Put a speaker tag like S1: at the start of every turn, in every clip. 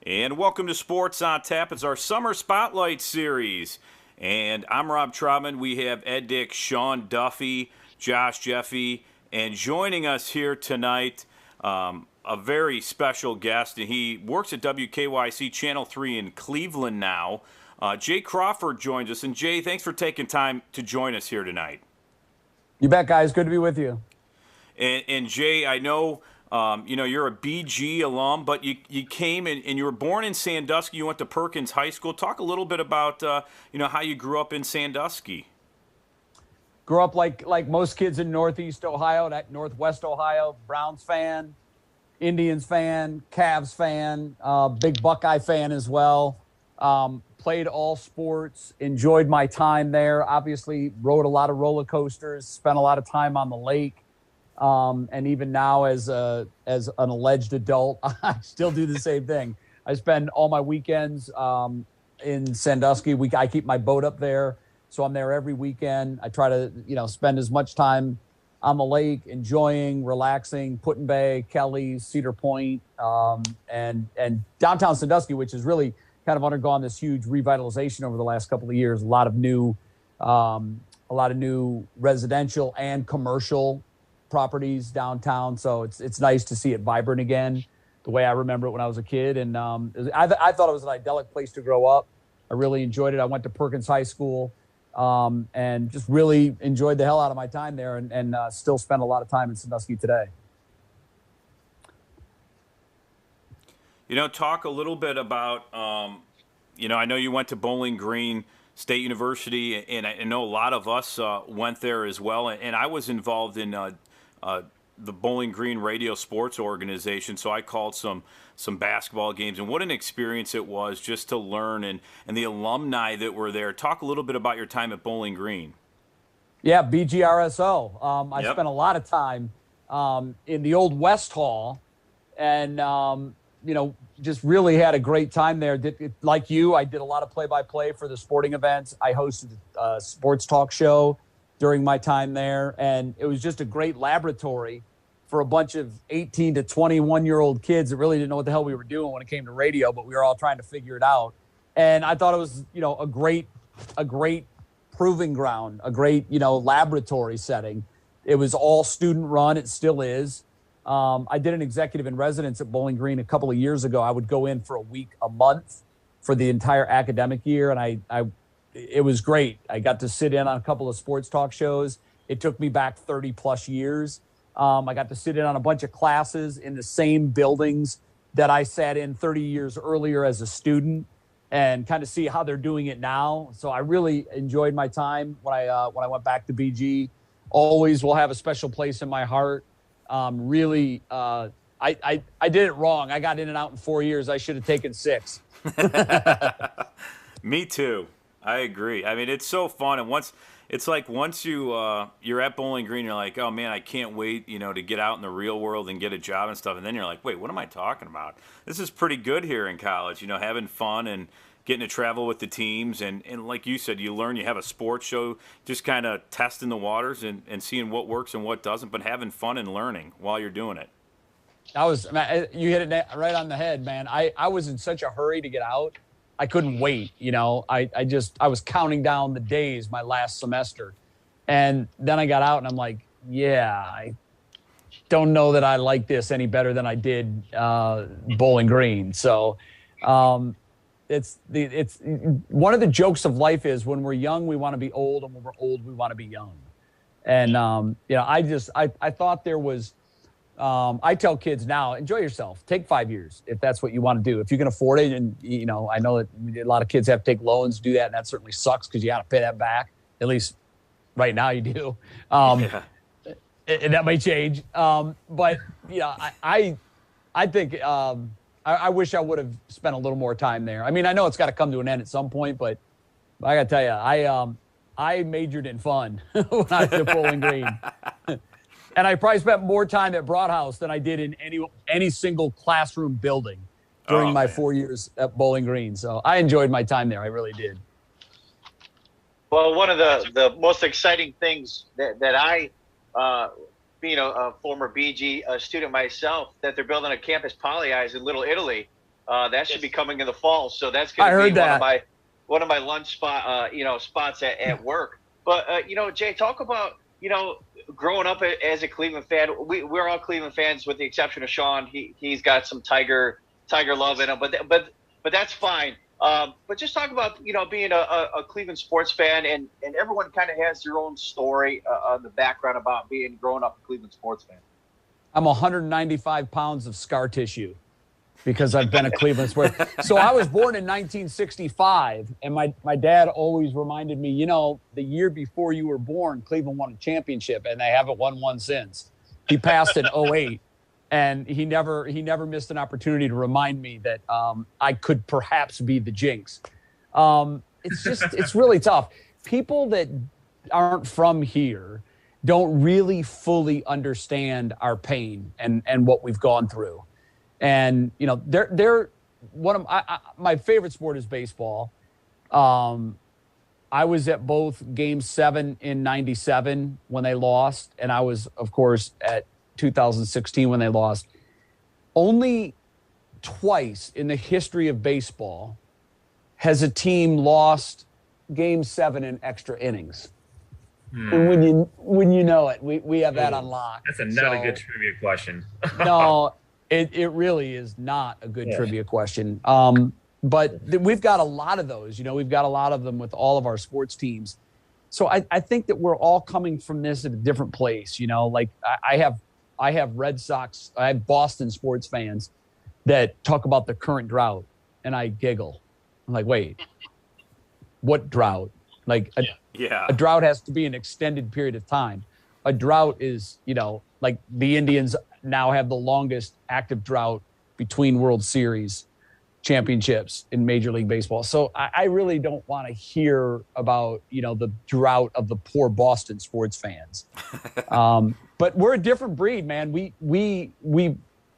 S1: And welcome to Sports on Tap. It's our Summer Spotlight Series. And I'm Rob Trautman. We have Ed Dick, Sean Duffy, Josh Jeffy, and joining us here tonight, a very special guest. And he works at WKYC Channel 3 in Cleveland now. Jay Crawford joins us. And Jay, thanks for taking time to join us here tonight.
S2: You bet, guys. Good to be with you.
S1: And Jay, I know... you're a BG alum, but you came and you were born in Sandusky. You went to Perkins High School. Talk a little bit about, how you grew up in Sandusky.
S2: Grew up like most kids in Northeast Ohio, Northwest Ohio, Browns fan, Indians fan, Cavs fan, big Buckeye fan as well. Played all sports, enjoyed my time there. Obviously rode a lot of roller coasters, spent a lot of time on the lake. And even now as an alleged adult, I still do the same thing. I spend all my weekends in Sandusky. I keep my boat up there, so I'm there every weekend. I try to, spend as much time on the lake, enjoying, relaxing, Put-in-Bay, Kelly, Cedar Point, and downtown Sandusky, which has really kind of undergone this huge revitalization over the last couple of years. A lot of new residential and commercial properties downtown, so it's nice to see it vibrant again, the way I remember it when I was a kid. And I thought it was an idyllic place to grow up. I really enjoyed it. I went to Perkins High School, and just really enjoyed the hell out of my time there, and still spend a lot of time in Sandusky today.
S1: Talk a little bit about, I know you went to Bowling Green State University, and I know a lot of us went there as well, and I was involved in the Bowling Green Radio Sports Organization, so I called some basketball games, and what an experience it was just to learn, and the alumni that were there. Talk a little bit about your time at Bowling Green.
S2: Yeah, BGRSO. I
S1: Yep.
S2: spent a lot of time in the old West Hall, and just really had a great time there. Like you, I did a lot of play-by-play for the sporting events. I hosted a sports talk show during my time there, and it was just a great laboratory for a bunch of 18 to 21-year-old kids that really didn't know what the hell we were doing when it came to radio, but we were all trying to figure it out. And I thought it was, a great proving ground, a great, laboratory setting. It was all student run. It still is. I did an executive in residence at Bowling Green a couple of years ago. I would go in for a week, a month for the entire academic year, and it was great. I got to sit in on a couple of sports talk shows. It took me back 30 plus years. I got to sit in on a bunch of classes in the same buildings that I sat in 30 years earlier as a student, and kind of see how they're doing it now. So I really enjoyed my time when I went back to BG. Always will have a special place in my heart. I did it wrong. I got in and out in 4 years. I should have taken 6.
S1: Me too. I agree. I mean, it's so fun, and once you're at Bowling Green, you're like, oh man, I can't wait, to get out in the real world and get a job and stuff. And then you're like, wait, what am I talking about? This is pretty good here in college, having fun and getting to travel with the teams. And like you said, you learn, you have a sports show, just kind of testing the waters and seeing what works and what doesn't, but having fun and learning while you're doing it.
S2: You hit it right on the head, man. I was in such a hurry to get out. I couldn't wait. I was counting down the days my last semester. And then I got out and I'm like, yeah, I don't know that I like this any better than I did Bowling Green. So it's one of the jokes of life is when we're young, we want to be old, and when we're old, we want to be young. And, I thought there was, I tell kids now, enjoy yourself. Take 5 years if that's what you want to do. If you can afford it, and I know that a lot of kids have to take loans, do that, and that certainly sucks because you got to pay that back. At least right now you do.
S1: Yeah.
S2: That may change. But I think I wish I would have spent a little more time there. I mean, I know it's got to come to an end at some point, but I got to tell you, I majored in fun when I was at Bowling Green. And I probably spent more time at Broadhouse than I did in any single classroom building during my 4 years at Bowling Green. So I enjoyed my time there. I really did.
S3: Well, one of the most exciting things that I, being a former BG student myself, that they're building a campus poly-eyes in Little Italy. That should be coming in the fall. So that's going to be one of my lunch spots at work. But Jay, talk about growing up as a Cleveland fan. We're all Cleveland fans with the exception of Sean. He's got some Tiger love in him, but that's fine. But just talk about being a Cleveland sports fan, and everyone kind of has their own story on the background about growing up a Cleveland sports fan.
S2: I'm 195 pounds of scar tissue because I've been a Cleveland sports. So I was born in 1965, and my dad always reminded me, the year before you were born, Cleveland won a championship, and they haven't won one since. He passed in 08. And he never missed an opportunity to remind me that I could perhaps be the jinx. It's really tough. People that aren't from here don't really fully understand our pain and what we've gone through. And they're one of my favorite sport is baseball. I was at both Game 7 in '97 when they lost, and I was, of course, at 2016 when they lost. Only twice in the history of baseball has a team lost Game 7 in extra innings. And when you know it, we have that on lock.
S4: That's not a good trivia question.
S2: No, it really is not a good trivia question. But we've got a lot of those. We've got a lot of them with all of our sports teams. So I think that we're all coming from this at a different place. Like I have Red Sox, I have Boston sports fans that talk about the current drought, and I giggle. I'm like, wait, what drought? Like a drought has to be an extended period of time. A drought is, like the Indians now have the longest active drought between World Series championships in Major League Baseball. So I really don't want to hear about, the drought of the poor Boston sports fans. But we're a different breed, man. We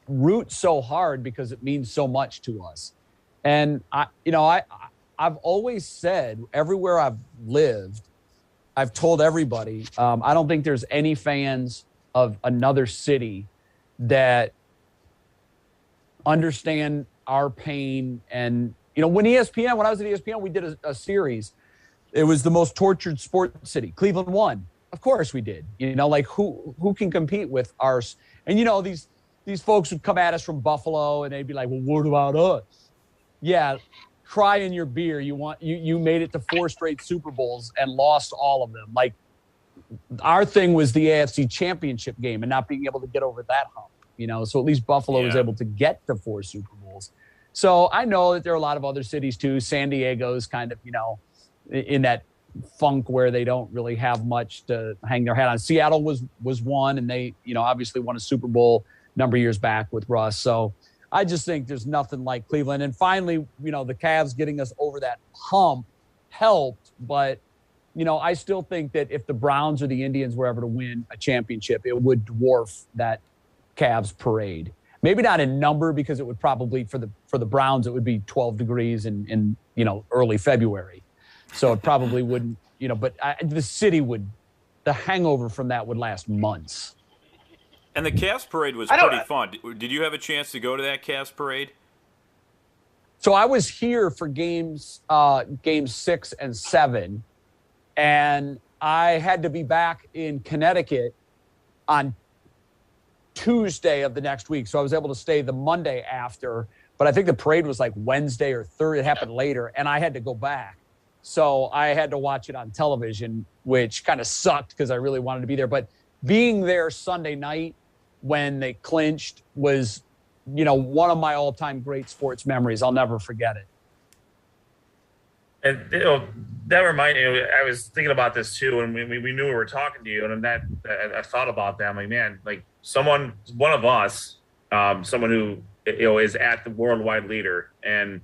S2: root so hard because it means so much to us. And I've always said, everywhere I've lived, I've told everybody, I don't think there's any fans of another city that understand our pain. And when when I was at ESPN, we did a series. It was the most tortured sports city. Cleveland won. Of course we did. Like who can compete with ours? And these folks would come at us from Buffalo, and they'd be like, "Well, what about us?" Yeah, cry in your beer. You made it to 4 straight Super Bowls and lost all of them. Like our thing was the AFC Championship game and not being able to get over that hump. So at least Buffalo was able to get to 4 Super Bowls. So I know that there are a lot of other cities too. San Diego's kind of in that funk where they don't really have much to hang their hat on. Seattle was one, and they obviously won a Super Bowl a number of years back with Russ. So I just think there's nothing like Cleveland. And finally, the Cavs getting us over that hump helped. But I still think that if the Browns or the Indians were ever to win a championship, it would dwarf that Cavs parade. Maybe not in number, because it would probably for the Browns it would be 12 degrees in early February. So it probably wouldn't, but the city the hangover from that would last months.
S1: And the Cavs parade was pretty fun. Did you have a chance to go to that Cavs parade?
S2: So I was here for games 6 and 7, and I had to be back in Connecticut on Tuesday of the next week. So I was able to stay the Monday after, but I think the parade was like Wednesday or Thursday. It happened later, and I had to go back. So I had to watch it on television, which kind of sucked because I really wanted to be there. But being there Sunday night when they clinched was, one of my all-time great sports memories. I'll never forget it.
S4: And that reminded me, I was thinking about this too, and we knew we were talking to you, and that I thought about that. I'm like, man, like one of us, someone who is at the worldwide leader, and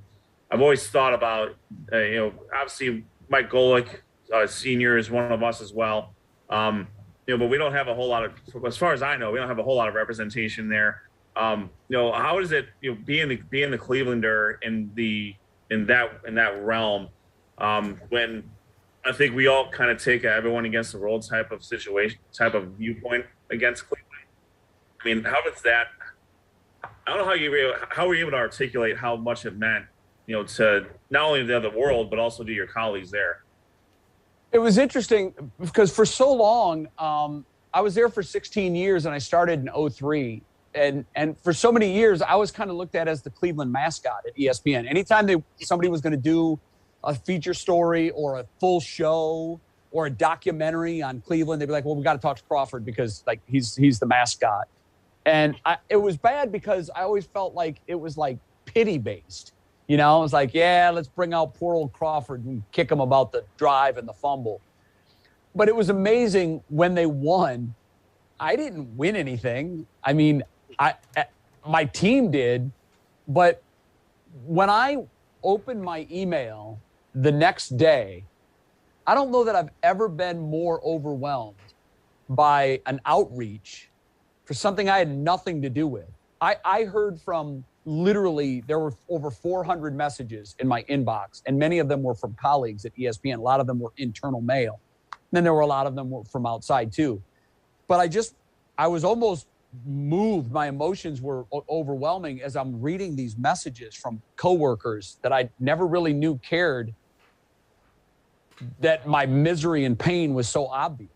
S4: I've always thought about, obviously Mike Golick, senior, is one of us as well. But we don't have a whole lot of, as far as I know, we don't have a whole lot of representation there. How is it, being the Clevelander in that realm, when I think we all kind of take everyone against the world type of situation, type of viewpoint against Cleveland? I mean, I don't know how were you able to articulate how much it meant, to not only the other world, but also to your colleagues there.
S2: It was interesting because for so long, I was there for 16 years and I started in 2003. And for so many years, I was kind of looked at as the Cleveland mascot at ESPN. Anytime somebody was going to do a feature story or a full show or a documentary on Cleveland, they'd be like, well, we got to talk to Crawford because like he's the mascot. And it was bad because I always felt like it was like pity based. It was like, yeah, let's bring out poor old Crawford and kick him about the drive and the fumble. But it was amazing when they won. I didn't win anything. I mean, my team did, but when I opened my email the next day, I don't know that I've ever been more overwhelmed by an outreach for something I had nothing to do with. I heard from literally, there were over 400 messages in my inbox, and many of them were from colleagues at ESPN. A lot of them were internal mail. And then there were a lot of them were from outside too. But I was almost moved. My emotions were overwhelming as I'm reading these messages from coworkers that I never really knew cared, that my misery and pain was so obvious.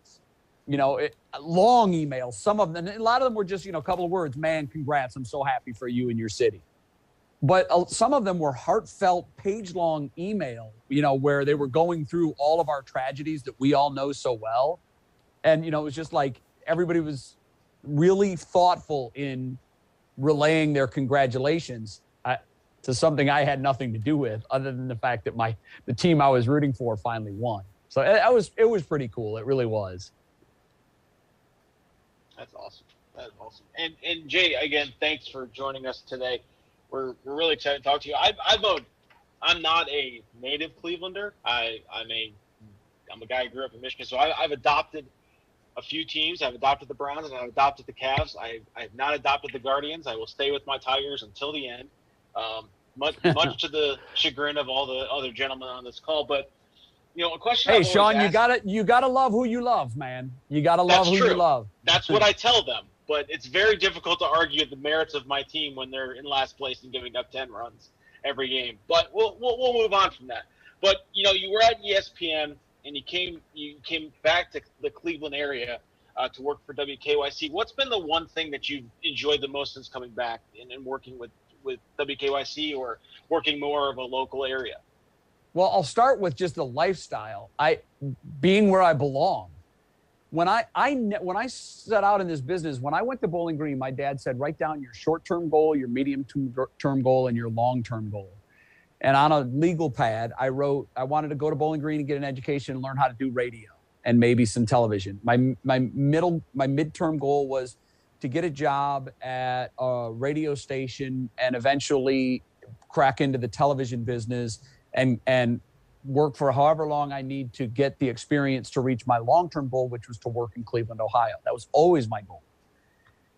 S2: Long emails, some of them, and a lot of them were just, a couple of words, man, congrats, I'm so happy for you and your city. But some of them were heartfelt, page-long email, where they were going through all of our tragedies that we all know so well. And, it was just like everybody was really thoughtful in relaying their congratulations to something I had nothing to do with, other than the fact that the team I was rooting for finally won. So it was pretty cool. It really was.
S5: That's awesome. That's awesome. And Jay, again, thanks for joining us today. We're really excited to talk to you. I'm not a native Clevelander. I'm a guy who grew up in Michigan, so I've adopted a few teams. I've adopted the Browns and I've adopted the Cavs. I've not adopted the Guardians. I will stay with my Tigers until the end, much to the chagrin of all the other gentlemen on this call. But a question.
S2: Hey, Sean, you gotta love who you love, man. You gotta love who you love.
S5: That's what I tell them. But it's very difficult to argue the merits of my team when they're in last place and giving up 10 runs every game. But we'll move on from that. But you were at ESPN and you came back to the Cleveland area to work for WKYC. What's been the one thing that you've enjoyed the most since coming back and working with WKYC or working more of a local area?
S2: Well, I'll start with just the lifestyle. Being where I belong. When I set out in this business, when I went to Bowling Green, my dad said, write down your short-term goal, your medium-term goal, and your long-term goal. And on a legal pad, I wrote, I wanted to go to Bowling Green and get an education and learn how to do radio and maybe some television. My midterm goal was to get a job at a radio station and eventually crack into the television business and work for however long I need to get the experience to reach my long-term goal, which was to work in Cleveland, Ohio. That was always my goal.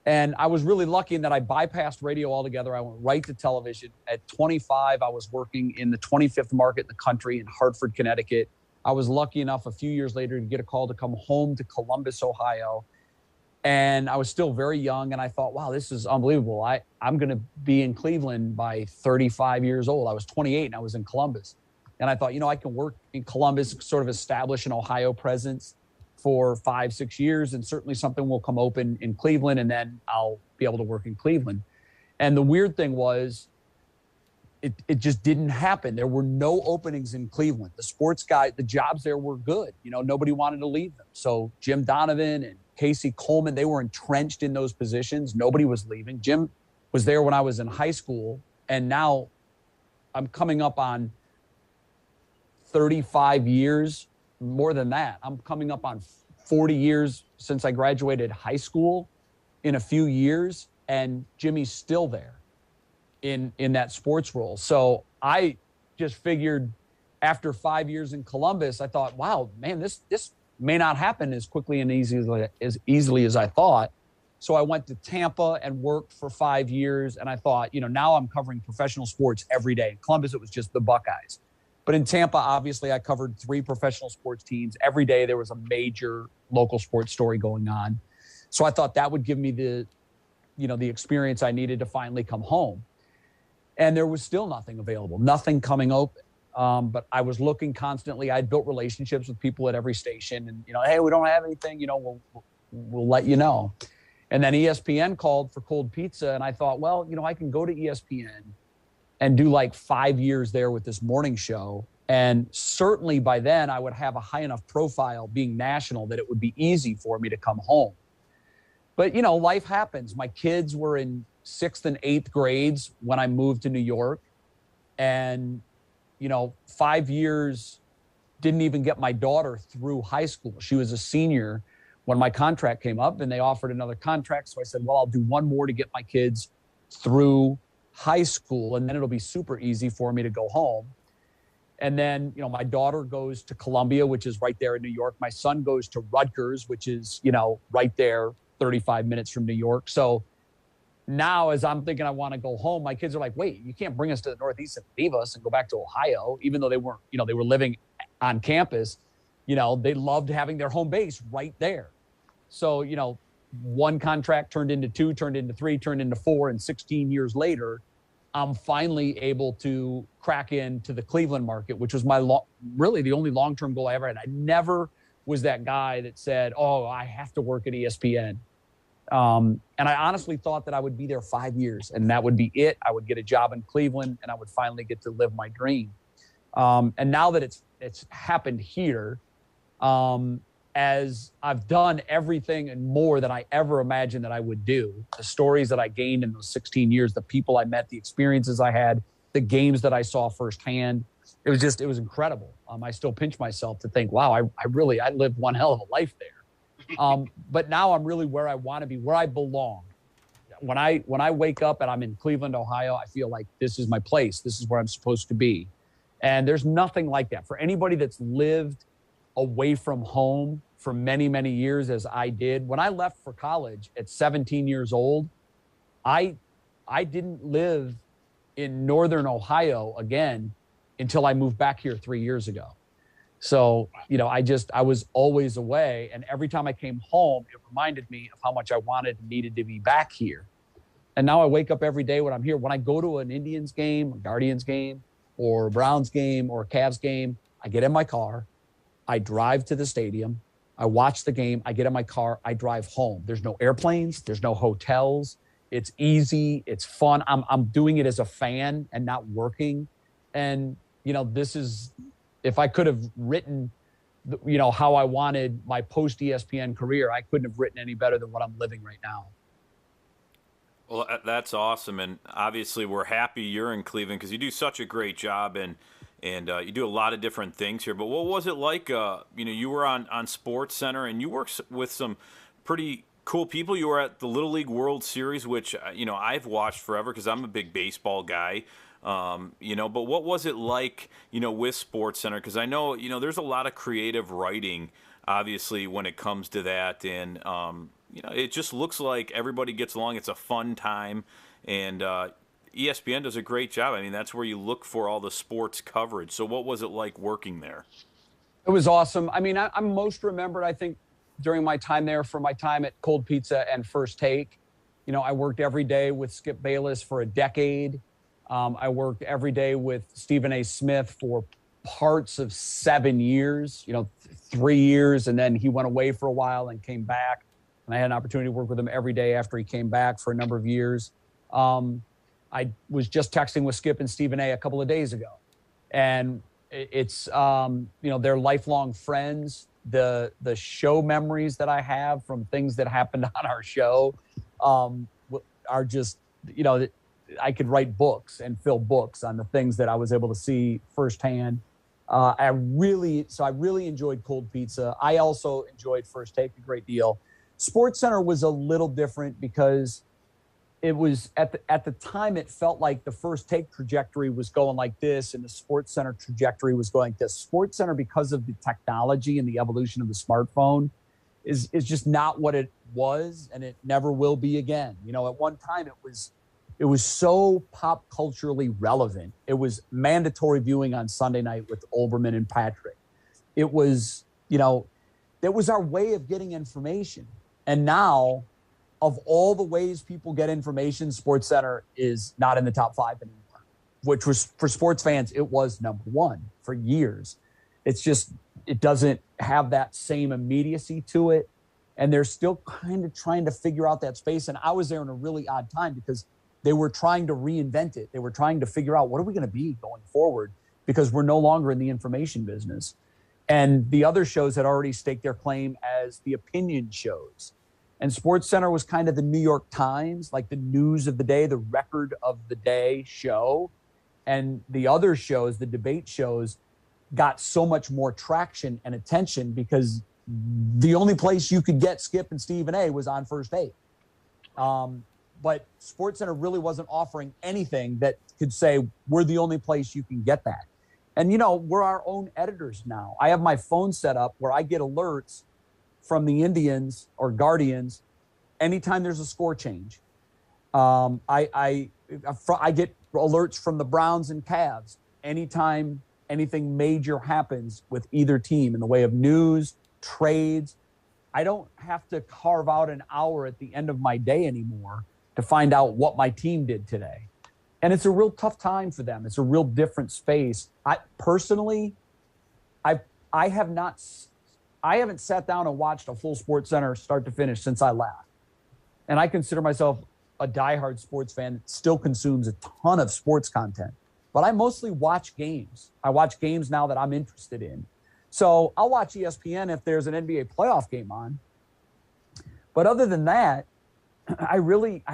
S2: And I was really lucky in that I bypassed radio altogether. I went right to television. At 25, I was working in the 25th market in the country in Hartford, Connecticut. I was lucky enough a few years later to get a call to come home to Columbus, Ohio. And I was still very young, and I thought, wow, this is unbelievable. I'm going to be in Cleveland by 35 years old. I was 28, and I was in Columbus. And I thought, I can work in Columbus, sort of establish an Ohio presence for 5-6 years, and certainly something will come open in Cleveland, and then I'll be able to work in Cleveland. And the weird thing was, it just didn't happen. There were no openings in Cleveland. The sports guy, the jobs there were good. Nobody wanted to leave them. So Jim Donovan and Casey Coleman, they were entrenched in those positions. Nobody was leaving. Jim was there when I was in high school, and now I'm coming up on 35 years, more than that. I'm coming up on 40 years since I graduated high school in a few years, and Jimmy's still there in that sports role. So I just figured after 5 years in Columbus, I thought, wow, man, this may not happen as quickly and easily as I thought. So I went to Tampa and worked for 5 years, and I thought, now I'm covering professional sports every day. In Columbus, it was just the Buckeyes. But in Tampa, obviously, I covered 3 professional sports teams. Every day there was a major local sports story going on. So I thought that would give me the the experience I needed to finally come home. And there was still nothing available, nothing coming open. But I was looking constantly. I'd built relationships with people at every station, and hey, we don't have anything. We'll let you know. And then ESPN called for cold pizza, and I thought, well, I can go to ESPN and do like 5 years there with this morning show, and certainly by then I would have a high enough profile, being national, that it would be easy for me to come home. But life happens. My kids were in 6th and 8th grades when I moved to New York, and 5 years didn't even get my daughter through high school. She was a senior when my contract came up, and they offered another contract. So I said, well, I'll do one more to get my kids through high school, and then it'll be super easy for me to go home. And then, my daughter goes to Columbia, which is right there in New York. My son goes to Rutgers, which is, right there, 35 minutes from New York. So now, as I'm thinking I want to go home, my kids are like, wait, you can't bring us to the Northeast and leave us and go back to Ohio, even though they weren't, they were living on campus. They loved having their home base right there. So, one contract turned into 2, turned into 3, turned into 4, and 16 years later, I'm finally able to crack into the Cleveland market, which was really the only long-term goal I ever had. I never was that guy that said, oh, I have to work at ESPN. And I honestly thought that I would be there 5 years, and that would be it. I would get a job in Cleveland, and I would finally get to live my dream. And now that it's happened here, as I've done everything and more than I ever imagined that I would do, the stories that I gained in those 16 years, the people I met, the experiences I had, the games that I saw firsthand, it was incredible. I still pinch myself to think, wow, I lived one hell of a life there. But now I'm really where I want to be, where I belong. When I wake up and I'm in Cleveland, Ohio, I feel like this is my place. This is where I'm supposed to be. And there's nothing like that. For anybody that's lived away from home for many, many years, as I did, when I left for college at 17 years old, I didn't live in Northern Ohio again until I moved back here 3 years ago. So, I was always away. And every time I came home, it reminded me of how much I wanted and needed to be back here. And now I wake up every day when I'm here. When I go to an Indians game, a Guardians game, or a Browns game, or a Cavs game, I get in my car, I drive to the stadium, I watch the game, I get in my car, I drive home. There's no airplanes, there's no hotels. It's easy, it's fun. I'm doing it as a fan and not working. And, this is, if I could have written, how I wanted my post-ESPN career, I couldn't have written any better than what I'm living right now.
S1: Well, that's awesome. And obviously we're happy you're in Cleveland because you do such a great job and you do a lot of different things here. But what was it like, you were on Sports Center and you worked with some pretty cool people. You were at the Little League World Series, which, I've watched forever because I'm a big baseball guy. But what was it like, with Sports Center? Because I know, there's a lot of creative writing, obviously, when it comes to that. And, it just looks like everybody gets along. It's a fun time. And ESPN does a great job. I mean, that's where you look for all the sports coverage. So what was it like working there?
S2: It was awesome. I mean, I'm most remembered, I think, during my time there for my time at Cold Pizza and First Take. I worked every day with Skip Bayless for a decade. I worked every day with Stephen A. Smith for parts of 7 years, 3 years, and then he went away for a while and came back. And I had an opportunity to work with him every day after he came back for a number of years. I was just texting with Skip and Stephen A. couple of days ago. And it's, they're lifelong friends. The show memories that I have from things that happened on our show are just, I could write books and fill books on the things that I was able to see firsthand. I really enjoyed Cold Pizza. I also enjoyed First Take a great deal. Sports Center was a little different because it was at the time it felt like the First Take trajectory was going like this and the Sports Center trajectory was going like this. Sports Center, because of the technology and the evolution of the smartphone, is just not what it was, and it never will be again. At one time it was so pop culturally relevant. It was mandatory viewing on Sunday night with Olbermann and Patrick. It was, that was our way of getting information. And now of all the ways people get information, SportsCenter is not in the top 5 anymore, which was, for sports fans, it was number 1 for years. It's just, it doesn't have that same immediacy to it. And they're still kind of trying to figure out that space. And I was there in a really odd time because they were trying to reinvent it. They were trying to figure out, what are we going to be going forward? Because we're no longer in the information business. And the other shows had already staked their claim as the opinion shows. And SportsCenter was kind of the New York Times, like the news of the day, the record of the day show. And the other shows, the debate shows, got so much more traction and attention because the only place you could get Skip and Stephen A was on First Take. But SportsCenter really wasn't offering anything that could say, we're the only place you can get that. And, you know, we're our own editors now. I have my phone set up where I get alerts from the Indians or Guardians anytime there's a score change. I get alerts from the Browns and Cavs anytime anything major happens with either team in the way of news, trades. I don't have to carve out an hour at the end of my day anymore to find out what my team did today. And it's a real tough time for them. It's a real different space. I personally, I haven't sat down and watched a full SportsCenter start to finish since I left. And I consider myself a diehard sports fan that still consumes a ton of sports content. But I mostly watch games. I watch games now that I'm interested in. So I'll watch ESPN if there's an NBA playoff game on. But other than that, I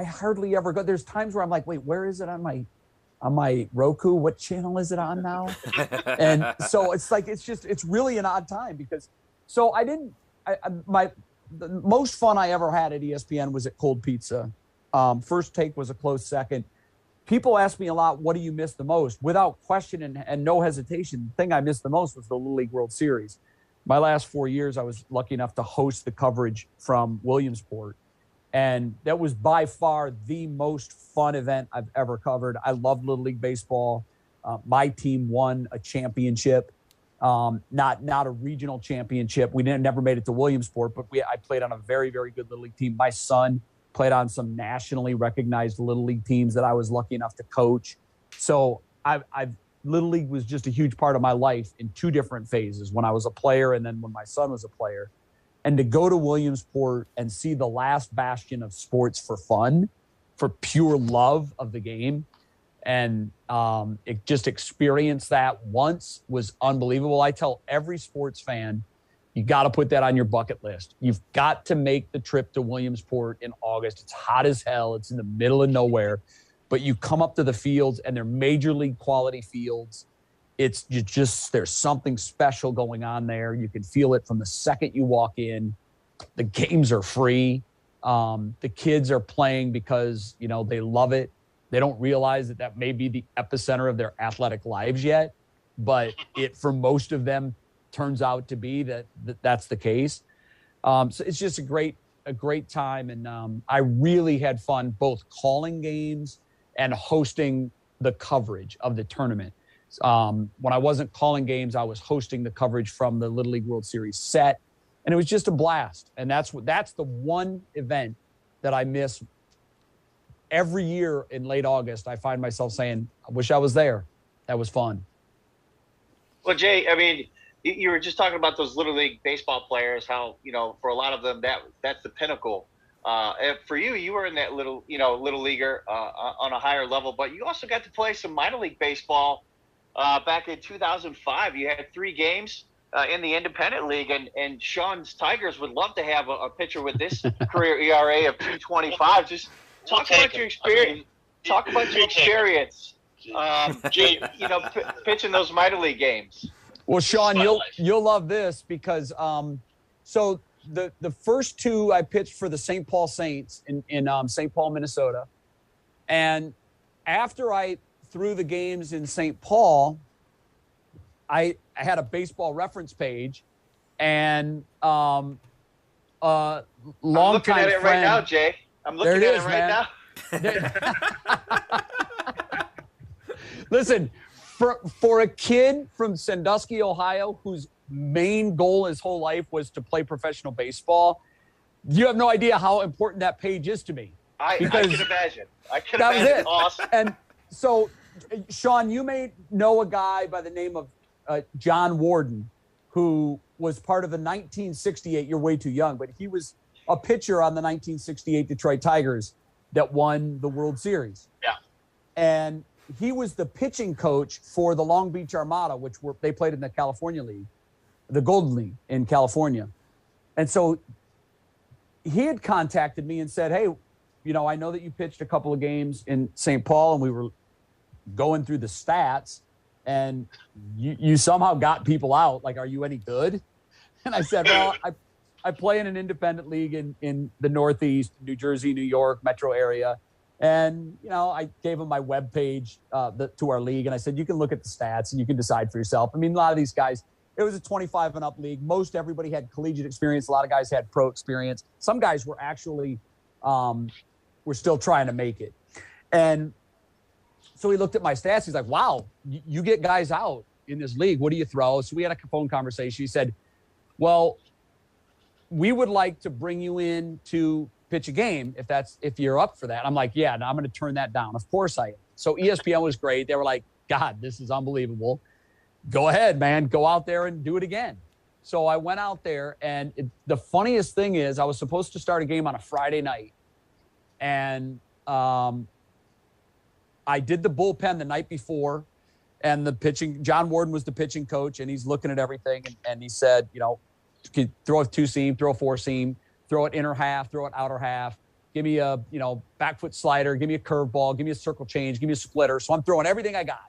S2: hardly ever go. There's times where I'm like, wait, where is it on my Roku? What channel is it on now? And so it's like, it's really an odd time because, so the most fun I ever had at ESPN was at Cold Pizza. First Take was a close second. People ask me a lot, what do you miss the most? Without question and no hesitation, the thing I missed the most was the Little League World Series. My last 4 years, I was lucky enough to host the coverage from Williamsport. And that was by far the most fun event I've ever covered. I loved Little League Baseball. My team won a championship, not a regional championship. We never made it to Williamsport, but I played on a very, very good Little League team. My son played on some nationally recognized Little League teams that I was lucky enough to coach. So Little League was just a huge part of my life in 2 different phases, when I was a player and then when my son was a player. And to go to Williamsport and see the last bastion of sports for fun, for pure love of the game, and just experience that once was unbelievable. I tell every sports fan, you got to put that on your bucket list. You've got to make the trip to Williamsport in August. It's hot as hell. It's in the middle of nowhere. But you come up to the fields, and they're major league quality fields. There's something special going on there. You can feel it from the second you walk in. The games are free. The kids are playing because, you know, they love it. They don't realize that may be the epicenter of their athletic lives yet. But it, for most of them, turns out to be that's the case. So it's just a great time. And I really had fun both calling games and hosting the coverage of the tournament. When I wasn't calling games, I was hosting the coverage from the Little League World Series set. And it was just a blast. And that's the one event that I miss every year in late August. I find myself saying, I wish I was there. That was fun.
S3: Well, Jay, I mean, you were just talking about those Little League baseball players, how, you know, for a lot of them, that's the pinnacle. And for you were in that little leaguer on a higher level, but you also got to play some minor league baseball back in 2005. You had 3 games in the independent league, and Sean's Tigers would love to have a pitcher with this career ERA of 2.25. Just talk about your experience. Talk about your experience, Jay, pitching those minor league games.
S2: Well, Sean, you'll love this because so the first 2 I pitched for the St. Paul Saints in St. Paul, Minnesota. And after I threw the games in St. Paul, I had a baseball reference page, and
S3: I'm looking at it right now, Jay. I'm looking at it right now.
S2: Listen, for a kid from Sandusky, Ohio, whose main goal his whole life was to play professional baseball, You have no idea how important that page is to me.
S3: I can imagine.
S2: That was it.
S3: Awesome.
S2: And so, Sean, you may know a guy by the name of John Warden, who was part of the 1968. You're way too young, but he was a pitcher on the 1968 Detroit Tigers that won the World Series.
S5: Yeah.
S2: And he was the pitching coach for the Long Beach Armada, they played in the California League, the Golden League in California. And so he had contacted me and said, hey, I know that you pitched a couple of games in St. Paul, and we were going through the stats, and you somehow got people out. Like, are you any good? And I said, well, I play in an independent league in the Northeast, New Jersey, New York, metro area. And, I gave him my webpage to our league, and I said, you can look at the stats and you can decide for yourself. I mean, a lot of these guys, it was a 25 and up league. Most everybody had collegiate experience. A lot of guys had pro experience. Some guys were actually were still trying to make it. And so he looked at my stats. He's like, wow, you get guys out in this league. What do you throw? So we had a phone conversation. He said, well, we would like to bring you in to pitch a game if you're up for that. I'm like, yeah, no, I'm going to turn that down. Of course I am. So ESPN was great. They were like, God, this is unbelievable. Go ahead, man. Go out there and do it again. So I went out there, and the funniest thing is I was supposed to start a game on a Friday night, and I did the bullpen the night before, and John Warden was the pitching coach, and he's looking at everything, and he said, throw a two-seam, throw a four-seam, throw it inner half, throw it outer half, give me a back foot slider, give me a curveball, give me a circle change, give me a splitter. So I'm throwing everything I got.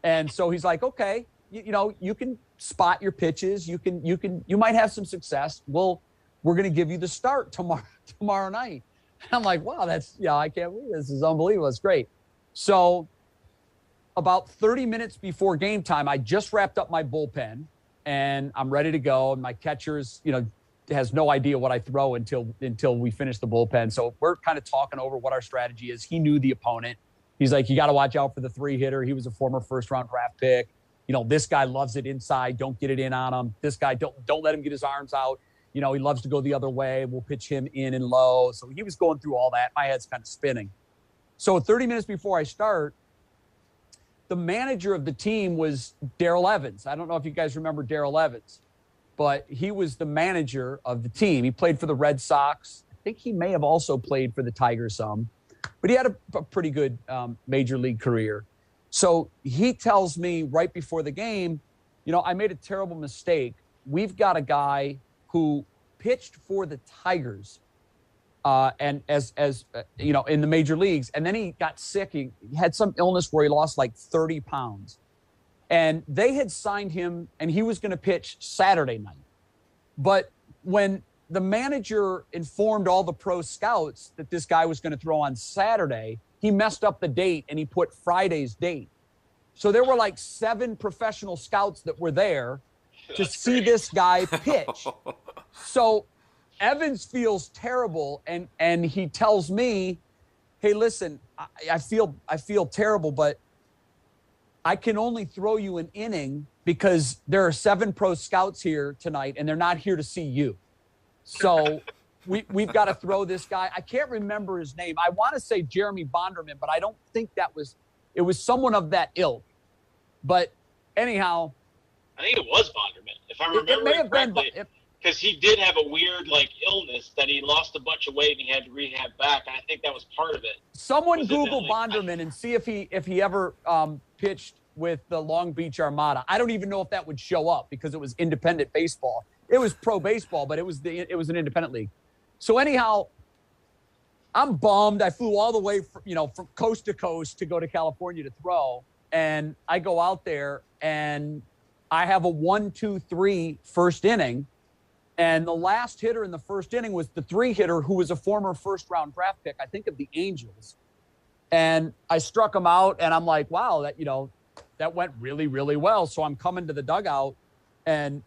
S2: And so he's like, okay, you can spot your pitches. You might have some success. We're going to give you the start tomorrow night. And I'm like, wow, I can't believe this is unbelievable. It's great. So about 30 minutes before game time, I just wrapped up my bullpen and I'm ready to go. And my catcher's, has no idea what I throw until we finish the bullpen. So we're kind of talking over what our strategy is. He knew the opponent. He's like, you got to watch out for the 3-hitter. He was a former first-round draft pick. This guy loves it inside. Don't get it in on him. This guy, don't let him get his arms out. He loves to go the other way. We'll pitch him in and low. So he was going through all that. My head's kind of spinning. So 30 minutes before I start, the manager of the team was Darrell Evans. I don't know if you guys remember Darrell Evans, but he was the manager of the team. He played for the Red Sox. I think he may have also played for the Tigers some. But he had a pretty good major league career. So he tells me right before the game, I made a terrible mistake. We've got a guy who pitched for the Tigers and as in the major leagues. And then he got sick. He had some illness where he lost like 30 pounds. And they had signed him, and he was going to pitch Saturday night. But when the manager informed all the pro scouts that this guy was going to throw on Saturday, he messed up the date and he put Friday's date. So there were like 7 professional scouts that were there to see this guy pitch. So Evans feels terrible, and he tells me, hey, listen, I feel terrible, but I can only throw you an inning because there are 7 pro scouts here tonight and they're not here to see you. So we've got to throw this guy. I can't remember his name. I want to say Jeremy Bonderman, but I don't think it was someone of that ilk. But anyhow.
S5: I think it was Bonderman, if I remember correctly. Because he did have a weird illness that he lost a bunch of weight and he had to rehab back. And I think that was part of it.
S2: Someone Google Bonderman and see if he ever pitched with the Long Beach Armada. I don't even know if that would show up because it was independent baseball. It was pro baseball, but it was an independent league. So anyhow, I'm bummed. I flew all the way from coast to coast to go to California to throw. And I go out there and I have a 1-2-3 first inning. And the last hitter in the first inning was the 3-hitter who was a former first-round draft pick, I think of the Angels. And I struck him out, and I'm like, wow, that went really, really well. So I'm coming to the dugout, and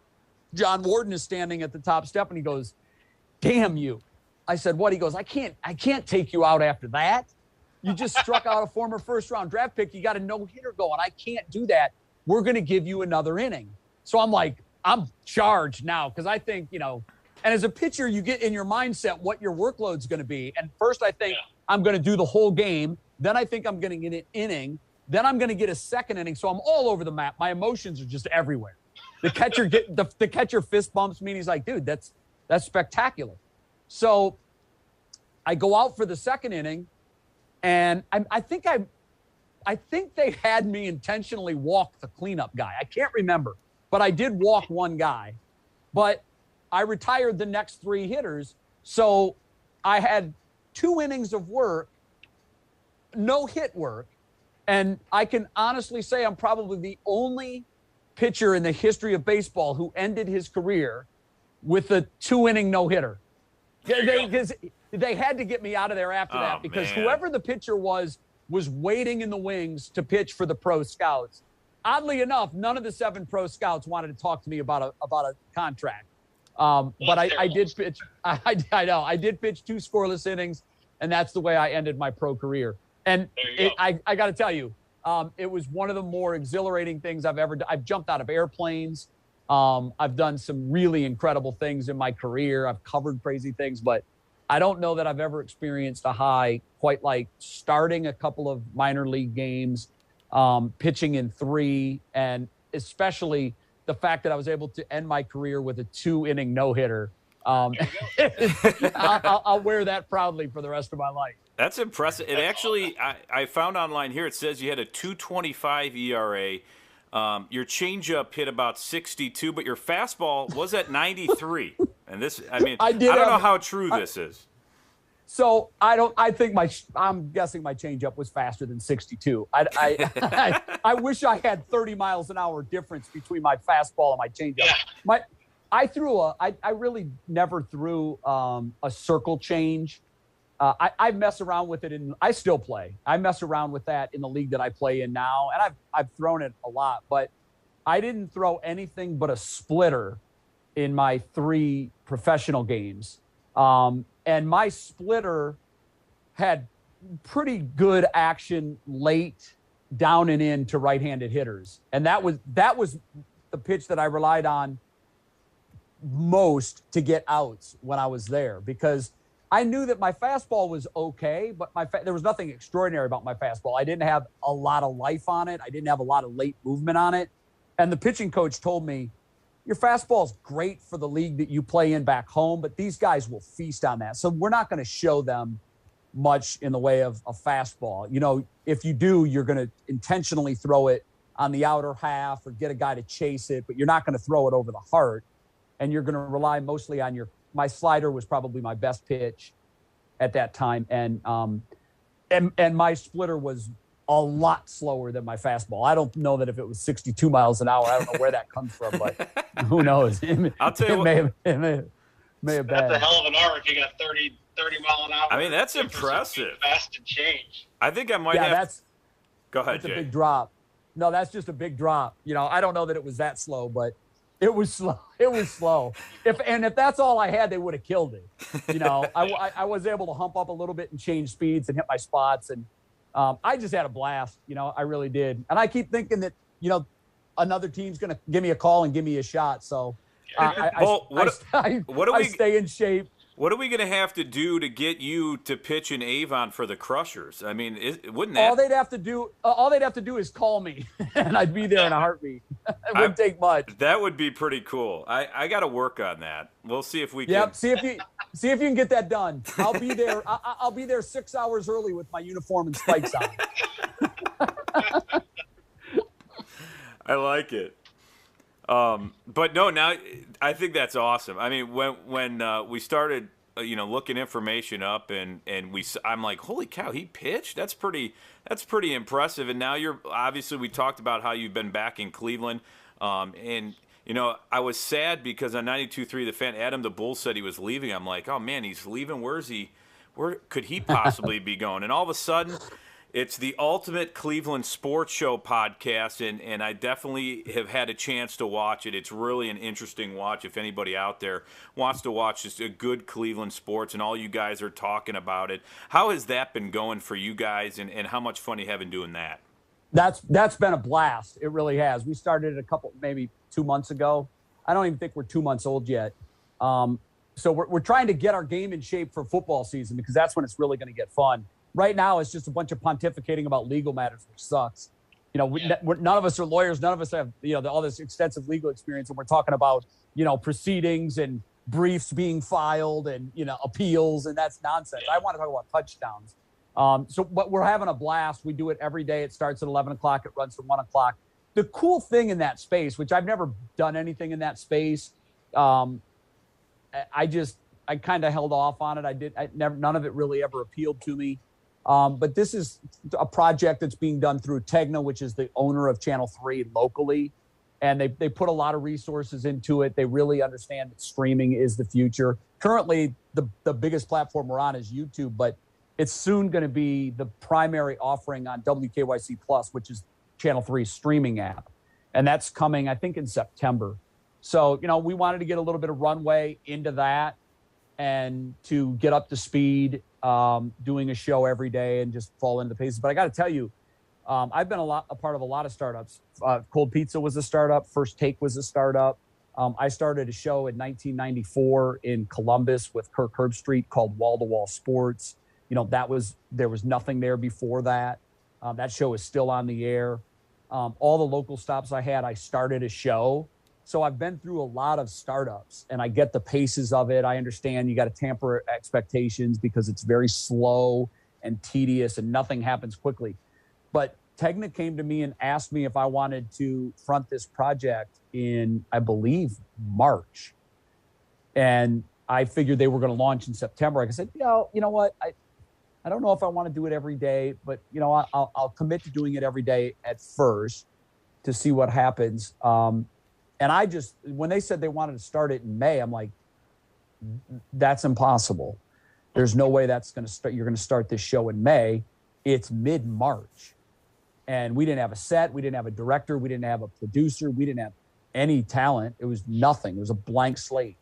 S2: John Warden is standing at the top step, and he goes, damn you. I said, what? He goes, I can't take you out after that. You just struck out a former first-round draft pick. You got a no-hitter going. I can't do that. We're going to give you another inning. So I'm like, I'm charged now because I think, And as a pitcher, you get in your mindset what your workload's going to be. And first I think I'm going to do the whole game. Then I think I'm going to get an inning. Then I'm going to get a second inning. So I'm all over the map. My emotions are just everywhere. The catcher the catcher fist bumps me and he's like, dude, that's spectacular. So I go out for the second inning, and I think they had me intentionally walk the cleanup guy. I can't remember, but I did walk one guy. But I retired the next 3 hitters, so I had 2 innings of work, no hit work, and I can honestly say I'm probably the only pitcher in the history of baseball who ended his career with a 2-inning no-hitter. Because they had to get me out of there after that, because whoever the pitcher was waiting in the wings to pitch for the pro scouts. Oddly enough, none of the 7 pro scouts wanted to talk to me about a contract. But I did pitch. I know I did pitch 2 scoreless innings, and that's the way I ended my pro career. And I got to tell you, it was one of the more exhilarating things I've ever done. I've jumped out of airplanes. I've done some really incredible things in my career. I've covered crazy things, but I don't know that I've ever experienced a high quite like starting a couple of minor league games, pitching in 3, and especially the fact that I was able to end my career with a 2-inning no-hitter. I'll wear that proudly for the rest of my life.
S1: That's impressive. It actually, I found online here, it says you had a 2.25 ERA. Your changeup hit about 62, but your fastball was at 93. And this, I mean, I don't know how true this is.
S2: So I'm guessing my changeup was faster than 62. I wish I had 30 miles an hour difference between my fastball and my changeup. I really never threw a circle change. I mess around with it, and I still play. I mess around with that in the league that I play in now, and I've thrown it a lot. But I didn't throw anything but a splitter in my 3 professional games, and my splitter had pretty good action late, down and in to right-handed hitters, and that was the pitch that I relied on most to get outs when I was there, because I knew that my fastball was okay, but there was nothing extraordinary about my fastball. I didn't have a lot of life on it. I didn't have a lot of late movement on it. And the pitching coach told me, your fastball's great for the league that you play in back home, but these guys will feast on that. So we're not going to show them much in the way of a fastball. You know, if you do, you're going to intentionally throw it on the outer half or get a guy to chase it, but you're not going to throw it over the heart. And you're going to rely mostly on my slider was probably my best pitch at that time. And my splitter was a lot slower than my fastball. I don't know that if it was 62 miles an hour, I don't know where that comes from, but who knows?
S1: I'll tell you what.
S2: It may have been.
S5: That's a hell of an arm if you got 30 mile an hour.
S1: I mean, that's impressive.
S5: Fast to change.
S1: I think I might have. Go ahead,
S2: that's
S1: Jay.
S2: a big drop. No, that's just a big drop. You know, I don't know that it was that slow, but it was slow. It was slow. If that's all I had, they would have killed it. You know, I was able to hump up a little bit and change speeds and hit my spots, and I just had a blast. You know, I really did. And I keep thinking that, you know, another team's going to give me a call and give me a shot. So I stay in shape.
S1: What are we going to have to do to get you to pitch in Avon for the Crushers? I mean, wouldn't that?
S2: All they'd have to do is call me, and I'd be there in a heartbeat. It wouldn't take much.
S1: That would be pretty cool. I got to work on that. We'll see if we can.
S2: Yep. See if you can get that done. I'll be there. I'll be there 6 hours early with my uniform and spikes on.
S1: I like it. But no, now I think that's awesome. I mean, when we started, looking information up and I'm like, holy cow, he pitched? That's pretty impressive. And now we talked about how you've been back in Cleveland. And I was sad because on 92.3 The Fan, Adam the Bull said he was leaving. I'm like, oh man, he's leaving. Where could he possibly be going? And all of a sudden, it's the ultimate Cleveland sports show podcast, and I definitely have had a chance to watch it. It's really an interesting watch if anybody out there wants to watch just a good Cleveland sports, and all you guys are talking about it. How has that been going for you guys, and how much fun are you having doing that?
S2: That's been a blast. It really has. We started maybe 2 months ago. I don't even think we're 2 months old yet. So we're trying to get our game in shape for football season because that's when it's really going to get fun. Right now, it's just a bunch of pontificating about legal matters, which sucks. None of us are lawyers. None of us have, all this extensive legal experience. And we're talking about, proceedings and briefs being filed and, appeals. And that's nonsense. I want to talk about touchdowns. But we're having a blast. We do it every day. It starts at 11 o'clock. It runs to 1 o'clock. The cool thing in that space, which I've never done anything in that space, I kind of held off on it. None of it really ever appealed to me. But this is a project that's being done through Tegna, which is the owner of Channel 3 locally. And they put a lot of resources into it. They really understand that streaming is the future. Currently, the biggest platform we're on is YouTube, but it's soon going to be the primary offering on WKYC Plus, which is Channel 3's streaming app. And that's coming, I think, in September. So, we wanted to get a little bit of runway into that and to get up to speed, doing a show every day and just fall into the paces. But I got to tell you, I've been a part of a lot of startups. Cold Pizza was a startup. First Take was a startup. I started a show in 1994 in Columbus with Kirk Herbstreit called Wall to Wall Sports. There was nothing there before that. That show is still on the air. All the local stops I started a show. So I've been through a lot of startups and I get the paces of it. I understand you got to temper expectations because it's very slow and tedious and nothing happens quickly. But Tegna came to me and asked me if I wanted to front this project in, I believe, March. And I figured they were going to launch in September. I said, you know what? I don't know if I want to do it every day, but I'll commit to doing it every day at first to see what happens. And when they said they wanted to start it in May, I'm like, that's impossible. There's no way that's going to start. You're going to start this show in May. It's mid-March. And we didn't have a set. We didn't have a director. We didn't have a producer. We didn't have any talent. It was nothing. It was a blank slate.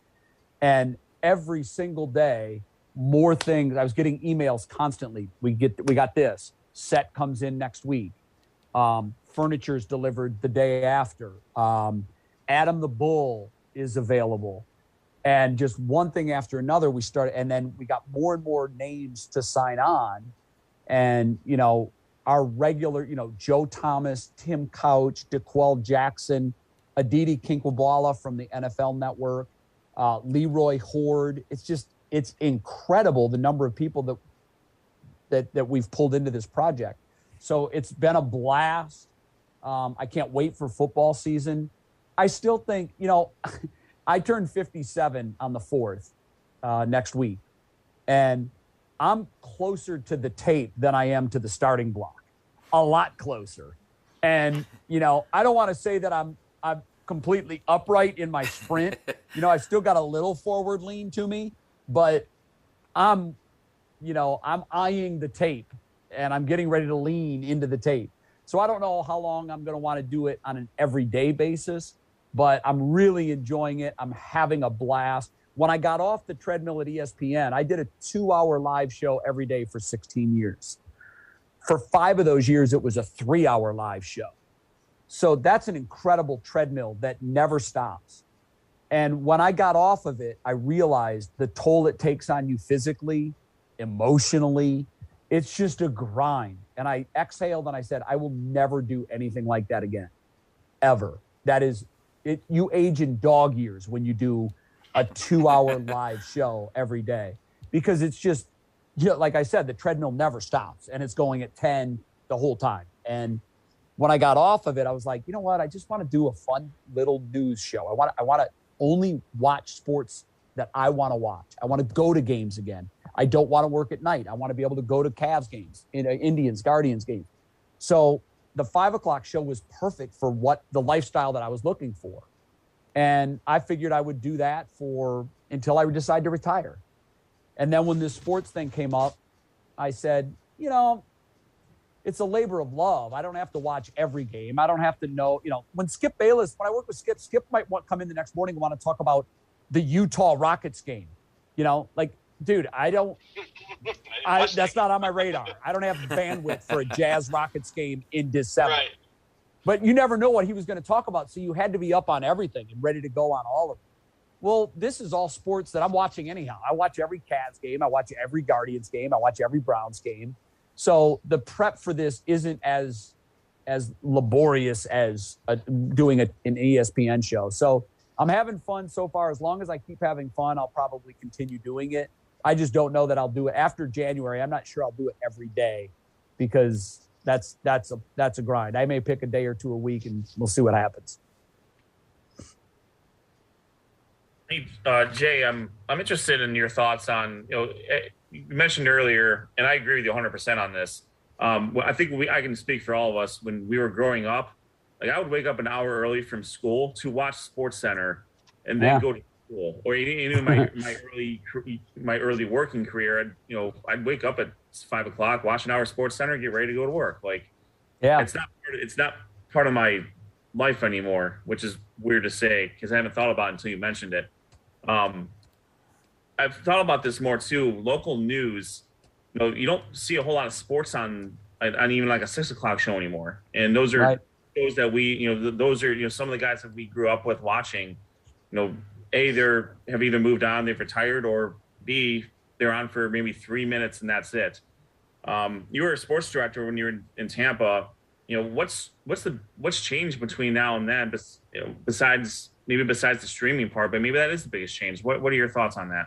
S2: And every single day, more things. I was getting emails constantly. We got this. Set comes in next week. Furniture's delivered the day after. Adam the Bull is available. And just one thing after another, we started, and then we got more and more names to sign on. And, our regular, Joe Thomas, Tim Couch, DeQuell Jackson, Aditi Kinkhabwala from the NFL Network, Leroy Horde. It's incredible the number of people that we've pulled into this project. So it's been a blast. I can't wait for football season. I still think, I turned 57 on the 4th next week, and I'm closer to the tape than I am to the starting block, a lot closer. And, I don't want to say that I'm completely upright in my sprint. I've still got a little forward lean to me, but I'm eyeing the tape and I'm getting ready to lean into the tape. So I don't know how long I'm going to want to do it on an everyday basis, but I'm really enjoying it. I'm having a blast. When I got off the treadmill at ESPN, I did a 2-hour live show every day for 16 years. For 5 of those years, it was a 3-hour live show. So that's an incredible treadmill that never stops. And when I got off of it, I realized the toll it takes on you physically, emotionally. It's just a grind. And I exhaled and I said, I will never do anything like that again, ever. That is it. You age in dog years when you do a 2-hour live show every day, because it's just, like I said, the treadmill never stops and it's going at 10 the whole time. And when I got off of it, I was like, you know what? I just want to do a fun little news show. I want to only watch sports that I want to watch. I want to go to games again. I don't want to work at night. I want to be able to go to Cavs games, Indians, Guardians games. So the 5 o'clock show was perfect for what the lifestyle that I was looking for. And I figured I would do that until I would decide to retire. And then when this sports thing came up, I said, it's a labor of love. I don't have to watch every game. I don't have to know, when I work with Skip might come in the next morning and want to talk about the Utah Rockets game. Dude, that's not on my radar. I don't have bandwidth for a Jazz Rockets game in December.
S5: Right.
S2: But you never know what he was going to talk about. So you had to be up on everything and ready to go on all of it. Well, this is all sports that I'm watching anyhow. I watch every Cavs game. I watch every Guardians game. I watch every Browns game. So the prep for this isn't as laborious as doing an ESPN show. So I'm having fun so far. As long as I keep having fun, I'll probably continue doing it. I just don't know that I'll do it after January. I'm not sure I'll do it every day because that's a grind. I may pick a day or two a week, and we'll see what happens.
S4: Hey, Jay, I'm interested in your thoughts on, you mentioned earlier, and I agree with you 100% on this. I think I can speak for all of us. When we were growing up, like I would wake up an hour early from school to watch SportsCenter and then go to school. Or even my early working career, I'd wake up at 5 o'clock, watch an hour of SportsCenter, get ready to go to work. It's not part of my life anymore, which is weird to say because I haven't thought about it until you mentioned it. I've thought about this more too. Local news, you don't see a whole lot of sports on even like a 6 o'clock show anymore. And those are shows that those are some of the guys that we grew up with watching. A, have either moved on, they've retired, or B, they're on for maybe 3 minutes and that's it. You were a sports director when you were in Tampa. What's changed between now and then? Besides the streaming part, but maybe that is the biggest change. What are your thoughts on that?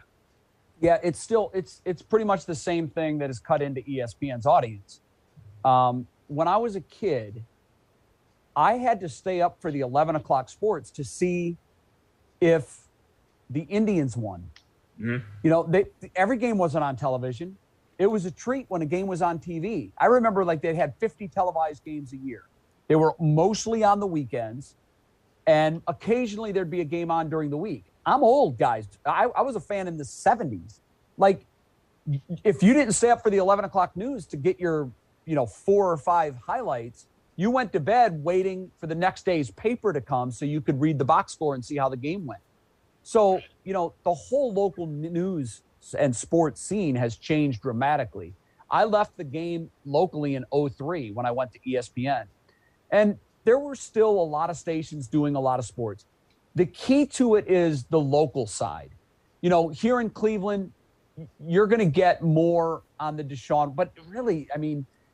S2: Yeah, it's pretty much the same thing that has cut into ESPN's audience. When I was a kid, I had to stay up for the 11 o'clock sports to see if the Indians won. Mm-hmm. Every game wasn't on television. It was a treat when a game was on TV. I remember they had 50 televised games a year. They were mostly on the weekends, and occasionally there'd be a game on during the week. I'm old, guys. I was a fan in the 70s. If you didn't stay up for the 11 o'clock news to get your 4 or 5 highlights, you went to bed waiting for the next day's paper to come so you could read the box score and see how the game went. So, the whole local news and sports scene has changed dramatically. I left the game locally in 2003 when I went to ESPN. And there were still a lot of stations doing a lot of sports. The key to it is the local side. Here in Cleveland, you're going to get more on the Deshaun, but really,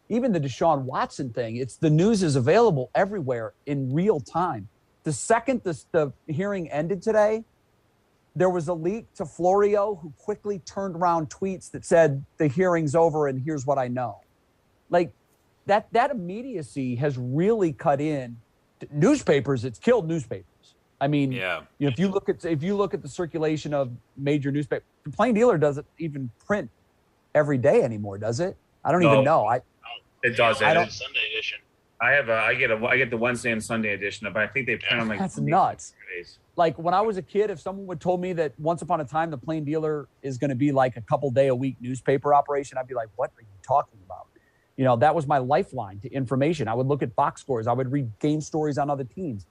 S2: even the Deshaun Watson thing, it's the news is available everywhere in real time. The second the hearing ended today, there was a leak to Florio who quickly turned around tweets that said the hearing's over and here's what I know. That immediacy has really cut in. Newspapers, it's killed newspapers. If you look at the circulation of major newspapers, the Plain Dealer doesn't even print every day anymore, does it? I don't even know.
S4: It doesn't.
S5: I don't. Sunday edition.
S4: I get the Wednesday and Sunday edition, but I think they print on
S2: that's nuts. When I was a kid, if someone would told me that once upon a time the Plain Dealer is going to be like a couple day a week newspaper operation, I'd be like, what are you talking about? That was my lifeline to information. I would look at box scores. I would read game stories on other teams.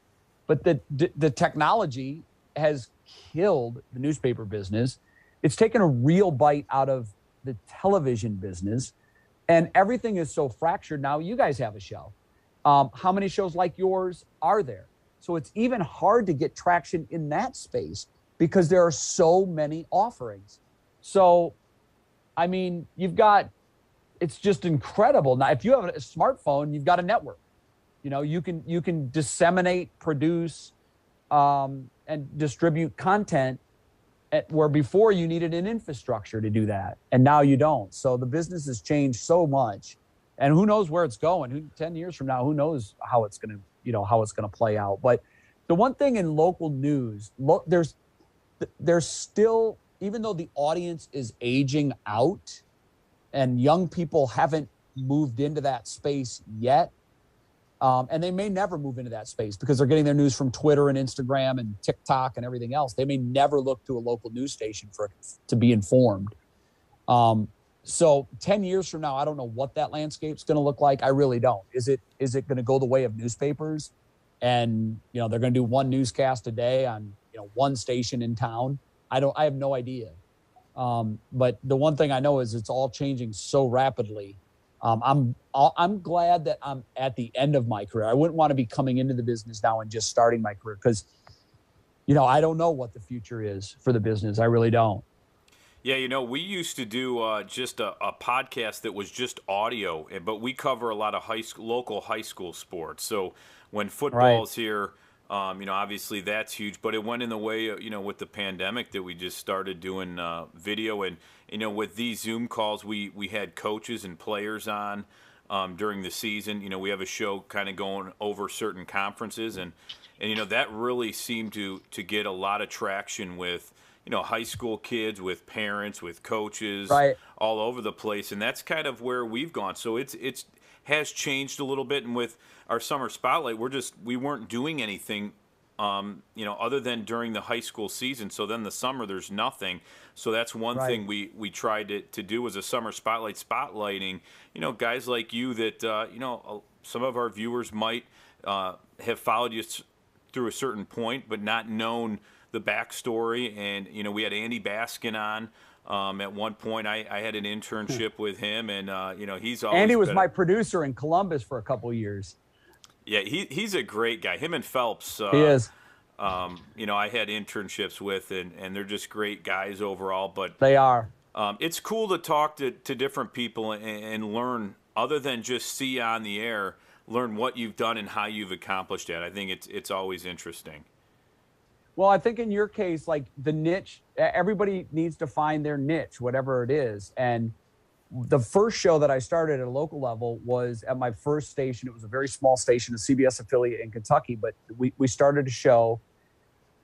S2: But the technology has killed the newspaper business. It's taken a real bite out of the television business, and everything is so fractured now. You guys have a show. How many shows like yours are there? So it's even hard to get traction in that space because there are so many offerings. So, it's just incredible. Now, if you have a smartphone, you've got a network. You can disseminate, produce, and distribute content where before you needed an infrastructure to do that, and now you don't. So the business has changed so much, and who knows where it's going? 10 years from now, who knows how it's going to play out? But the one thing in local news, there's still, even though the audience is aging out, and young people haven't moved into that space yet. And they may never move into that space because they're getting their news from Twitter and Instagram and TikTok and everything else. They may never look to a local news station to be informed. So 10 years from now, I don't know what that landscape's going to look like. I really don't. Is it going to go the way of newspapers? And, they're going to do one newscast a day on, one station in town. I have no idea. But the one thing I know is it's all changing so rapidly. I'm glad that I'm at the end of my career. I wouldn't want to be coming into the business now and just starting my career because I don't know what the future is for the business. I really don't.
S1: Yeah, we used to do just a podcast that was just audio, but we cover a lot of local high school sports. So when football's here, obviously that's huge. But it went in the way, with the pandemic that we just started doing video. And, with these Zoom calls, we had coaches and players on during the season. We have a show kind of going over certain conferences. And that really seemed to get a lot of traction with high school kids, with parents, with coaches, all over the place, and that's kind of where we've gone. So it's has changed a little bit, and with our summer spotlight, we weren't doing anything, other than during the high school season. So then the summer, there's nothing. So that's one thing we tried to do was a summer spotlight, spotlighting, guys like you that some of our viewers might have followed you through a certain point, but not known the backstory. And we had Andy Baskin on at one point. I had an internship with him, and he's always
S2: Andy was my producer in Columbus for a couple of years.
S1: Yeah, he's a great guy. Him and Phelps.
S2: He is.
S1: I had internships with, and they're just great guys overall. But
S2: they are.
S1: It's cool to talk to different people and learn, other than just see on the air, learn what you've done and how you've accomplished it. I think it's always interesting.
S2: Well, I think in your case, like the niche, everybody needs to find their niche, whatever it is. And the first show that I started at a local level was at my first station. It was a very small station, a CBS affiliate in Kentucky. But we started a show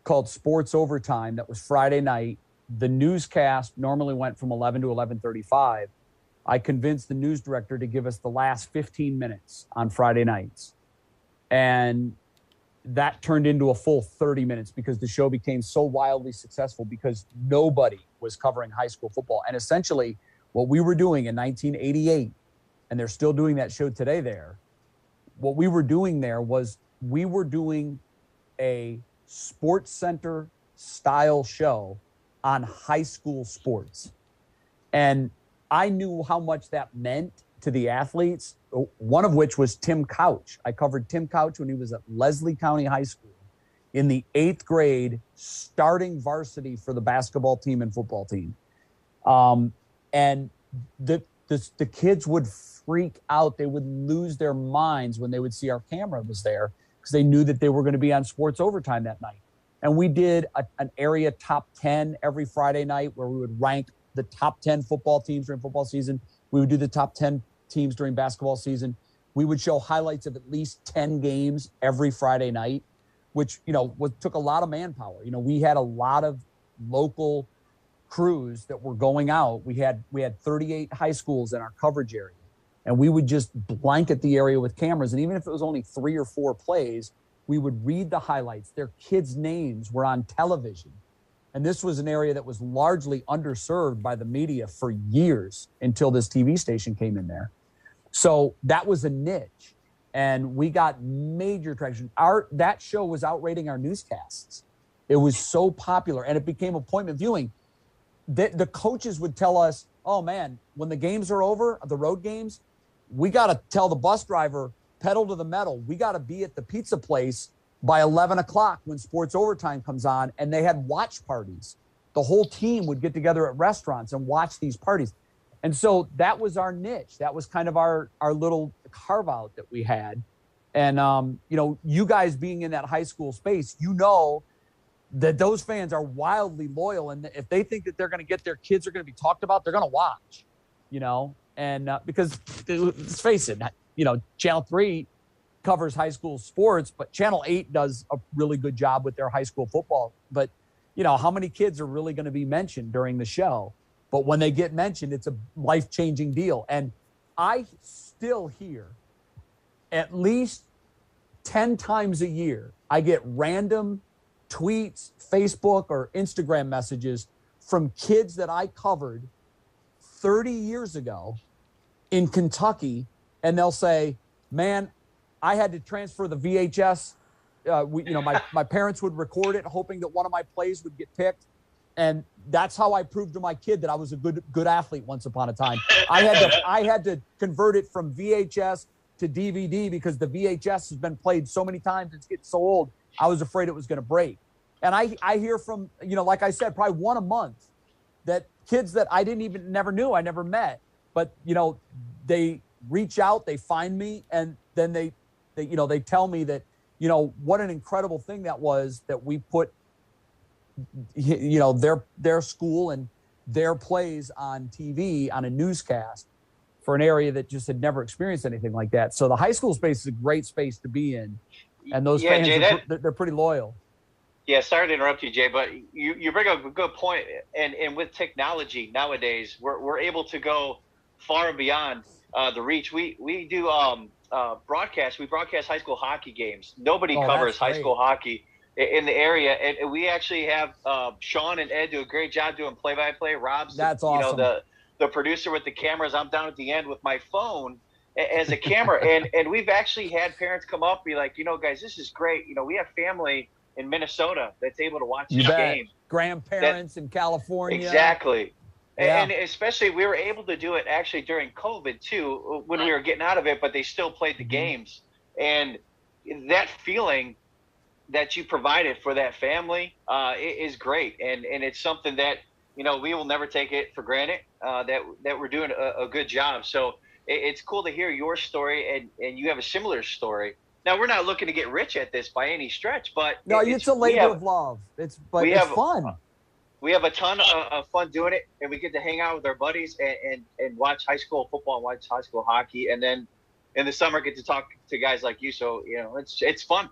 S2: called Sports Overtime that was Friday night. The newscast normally went from 11 to 11:35. I convinced the news director to give us the last 15 minutes on Friday nights. And that turned into a full 30 minutes because the show became so wildly successful because nobody was covering high school football. And essentially what we were doing in 1988, and they're still doing that show today there, what we were doing there was we were doing a Sports Center style show on high school sports. And I knew how much that meant to the athletes, one of which was Tim Couch. I covered Tim Couch when he was at Leslie County High School in the 8th grade, starting varsity for the basketball team and football team. And the kids would freak out. They would lose their minds when they would see our camera was there because they knew that they were going to be on Sports Overtime that night. And we did an area top 10 every Friday night where we would rank the top 10 football teams during football season. We would do the top 10 teams during basketball season. We would show highlights of at least 10 games every Friday night, which, took a lot of manpower. We had a lot of local crews that were going out. We had 38 high schools in our coverage area, and we would just blanket the area with cameras. And even if it was only 3 or 4 plays, we would read the highlights. Their kids' names were on television. And this was an area that was largely underserved by the media for years until this TV station came in there. So that was a niche, and we got major traction. That show was outrating our newscasts. It was so popular, and it became appointment viewing. The coaches would tell us, oh, man, when the games are over, the road games, we got to tell the bus driver, pedal to the metal. We got to be at the pizza place by 11 o'clock when Sports Overtime comes on, and they had watch parties. The whole team would get together at restaurants and watch these parties. And so that was our niche. That was kind of our little carve out that we had. And, you guys being in that high school space, that those fans are wildly loyal. And if they think that they're going to get their kids are going to be talked about, they're going to watch, and because let's face it, Channel 3 covers high school sports, but Channel 8 does a really good job with their high school football. But, how many kids are really going to be mentioned during the show? But when they get mentioned, it's a life-changing deal. And I still hear at least 10 times a year, I get random tweets, Facebook, or Instagram messages from kids that I covered 30 years ago in Kentucky, and they'll say, man, I had to transfer the VHS. My parents would record it, hoping that one of my plays would get picked. And that's how I proved to my kid that I was a good athlete once upon a time. I had to convert it from VHS to DVD because the VHS has been played so many times, it's getting so old, I was afraid it was going to break. And I hear from, like I said, probably one a month, that kids that I never knew, I never met, but, they reach out, they find me, and then they tell me that, what an incredible thing that was, that we put, their school and their plays on TV, on a newscast, for an area that just had never experienced anything like that. So the high school space is a great space to be in. And those fans,
S3: Jay,
S2: they're pretty loyal.
S3: Yeah, sorry to interrupt you, Jay, but you bring up a good point. And with technology nowadays, we're able to go far and beyond the reach. We do broadcast. We broadcast high school hockey games. Nobody covers high school hockey in the area, and we actually have Sean and Ed do a great job doing play-by-play. Rob's
S2: awesome.
S3: The producer with the cameras. I'm down at the end with my phone as a camera, and we've actually had parents come up and be like, guys, this is great. We have family in Minnesota that's able to watch this game.
S2: Grandparents in California.
S3: Exactly.
S2: Yeah.
S3: And especially we were able to do it actually during COVID too, when we were getting out of it, but they still played the games. And that feeling that you provided for that family is great. And it's something that, we will never take it for granted that we're doing a good job. So it's cool to hear your story, and you have a similar story. Now, we're not looking to get rich at this by any stretch, but
S2: no, it's a labor of love. It's fun.
S3: We have a ton of fun doing it, and we get to hang out with our buddies and watch high school football and watch high school hockey, and then in the summer get to talk to guys like you. So it's fun.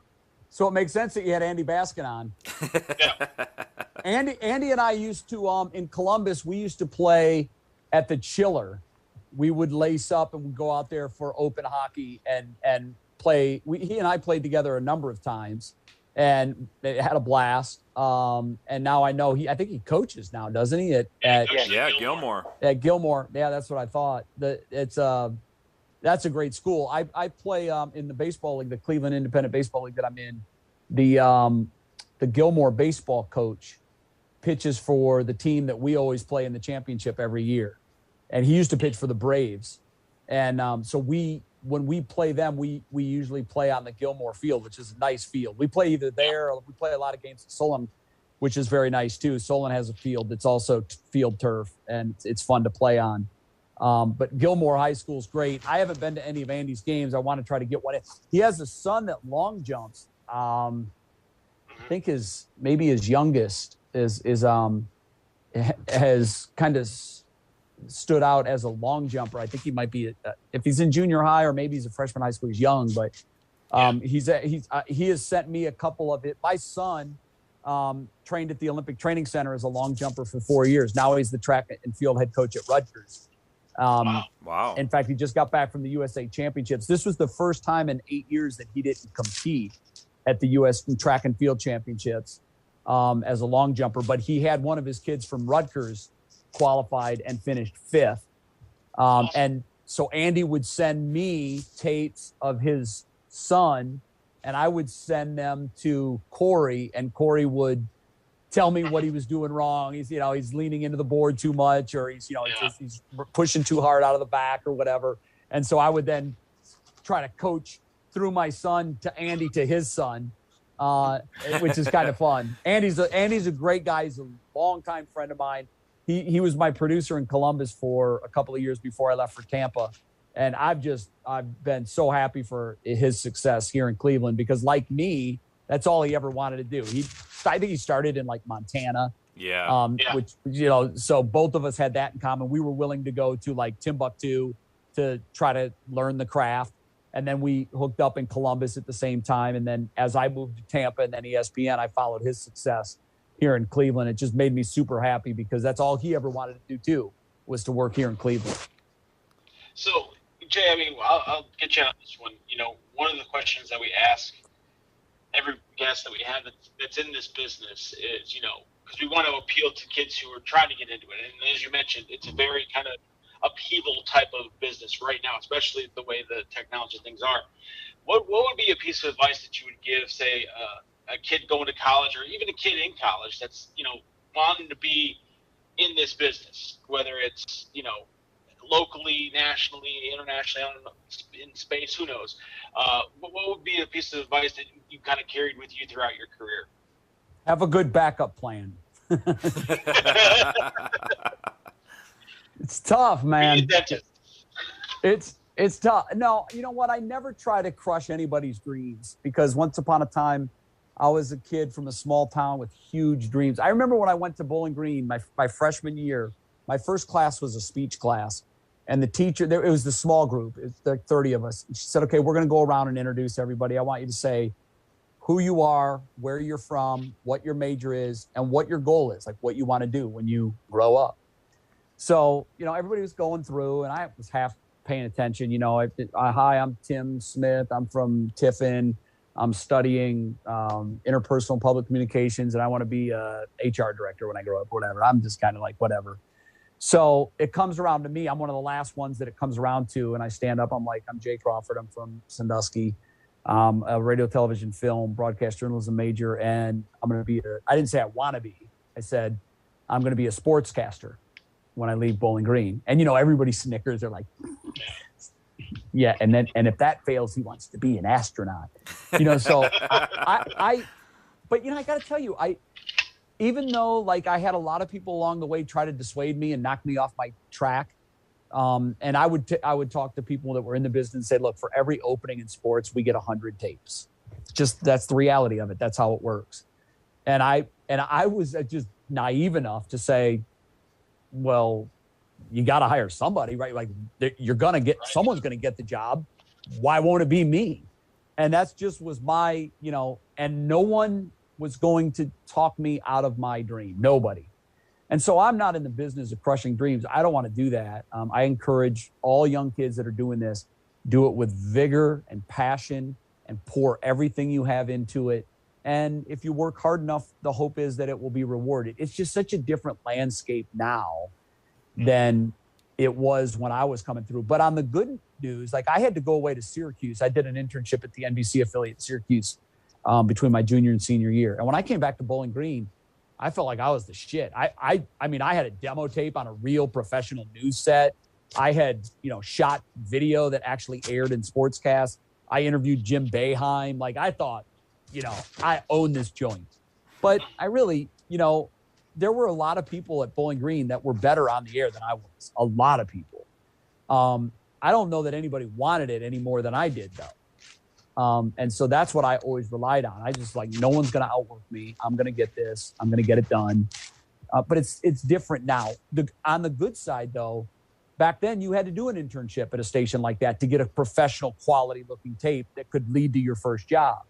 S2: So it makes sense that you had Andy Baskin on.
S5: Yeah.
S2: Andy and I used to in Columbus. We used to play at the Chiller. We would lace up and we'd go out there for open hockey and play. He and I played together a number of times, and they had a blast. And now I know I think he coaches now, doesn't he? At
S1: Gilmore.
S2: At Gilmore. Yeah, that's what I thought. That's a great school. I play in the baseball league, the Cleveland Independent Baseball League that I'm in. The Gilmore baseball coach pitches for the team that we always play in the championship every year, and he used to pitch for the Braves. And so when we play them, we usually play on the Gilmore field, which is a nice field. We play either there or we play a lot of games at Solon, which is very nice too. Solon has a field that's also field turf, and it's fun to play on. But Gilmore High School is great. I haven't been to any of Andy's games. I want to try to get one. He has a son that long jumps. I think his youngest has kind of stood out as a long jumper. I think he might be if he's in junior high or maybe he's a freshman high school. He's young, but he has sent me a couple of it. My son trained at the Olympic Training Center as a long jumper for 4 years. Now he's the track and field head coach at Rutgers.
S1: Wow.
S2: In fact, he just got back from the USA Championships. This was the first time in 8 years that he didn't compete at the U.S. Track and Field Championships as a long jumper. But he had one of his kids from Rutgers qualified and finished 5th. And so Andy would send me tapes of his son, and I would send them to Corey, and Corey would tell me what he was doing wrong. He's leaning into the board too much, or he's pushing too hard out of the back or whatever. And so I would then try to coach through my son to Andy to his son, which is kind of fun. Andy's a great guy. He's a longtime friend of mine. He was my producer in Columbus for a couple of years before I left for Tampa. And I've been so happy for his success here in Cleveland, because like me, that's all he ever wanted to do. I think he started in like Montana.
S1: Yeah.
S2: Which, so both of us had that in common. We were willing to go to like Timbuktu to try to learn the craft. And then we hooked up in Columbus at the same time. And then as I moved to Tampa and then ESPN, I followed his success here in Cleveland. It just made me super happy, because that's all he ever wanted to do too, was to work here in Cleveland.
S5: So, Jay, I'll get you on this one. One of the questions that we ask every guest that we have that's in this business is, because we want to appeal to kids who are trying to get into it. And as you mentioned, it's a very kind of upheaval type of business right now, especially the way the technology things are. What would be a piece of advice that you would give, say, a kid going to college, or even a kid in college that's, wanting to be in this business, whether it's, locally, nationally, internationally, I don't know, in space, who knows? What would be a piece of advice that you kind of carried with you throughout your career?
S2: Have a good backup plan. It's tough, man. It's tough. No, you know what? I never try to crush anybody's dreams because once upon a time, I was a kid from a small town with huge dreams. I remember when I went to Bowling Green my freshman year, my first class was a speech class. And the teacher, it was the small group, it's like 30 of us. She said, okay, we're going to go around and introduce everybody. I want you to say who you are, where you're from, what your major is, and what your goal is, like what you want to do when you grow up. So, you know, everybody was going through, and I was half paying attention. You know, hi, I'm Tim Smith. I'm from Tiffin. I'm studying interpersonal public communications, and I want to be a HR director when I grow up, or whatever. I'm just kind of like, whatever. So it comes around to me. I'm one of the last ones that it comes around to, and I stand up. I'm like, I'm Jay Crawford. I'm from Sandusky, a radio, television, film, broadcast journalism major, and I'm going to be I didn't say I want to be. I said I'm going to be a sportscaster when I leave Bowling Green. And, you know, everybody snickers. They're like, yeah. And if that fails, he wants to be an astronaut, you know? So but, you know, I got to tell you, even though like I had a lot of people along the way try to dissuade me and knock me off my track. And I would talk to people that were in the business and say, look, for every opening in sports, we get 100 tapes. That's the reality of it. That's how it works. And I was just naive enough to say, well, you got to hire somebody, right? Like someone's going to get the job. Why won't it be me? And that's just was my, you know, and no one was going to talk me out of my dream. Nobody. And so I'm not in the business of crushing dreams. I don't want to do that. I encourage all young kids that are doing this, do it with vigor and passion and pour everything you have into it. And if you work hard enough, the hope is that it will be rewarded. It's just such a different landscape now than it was when I was coming through. But on the good news, like I had to go away to Syracuse. I did an internship at the NBC affiliate in Syracuse between my junior and senior year. And when I came back to Bowling Green, I felt like I was the shit. I mean, I had a demo tape on a real professional news set. I had, you know, shot video that actually aired in sportscasts. I interviewed Jim Boeheim. Like I thought, you know, I own this joint. But I really, you know, there were a lot of people at Bowling Green that were better on the air than I was. A lot of people. I don't know that anybody wanted it any more than I did, though. And so that's what I always relied on. I just like, no one's going to outwork me. I'm going to get this. I'm going to get it done. But it's different now. On the good side, though, back then you had to do an internship at a station like that to get a professional quality looking tape that could lead to your first job.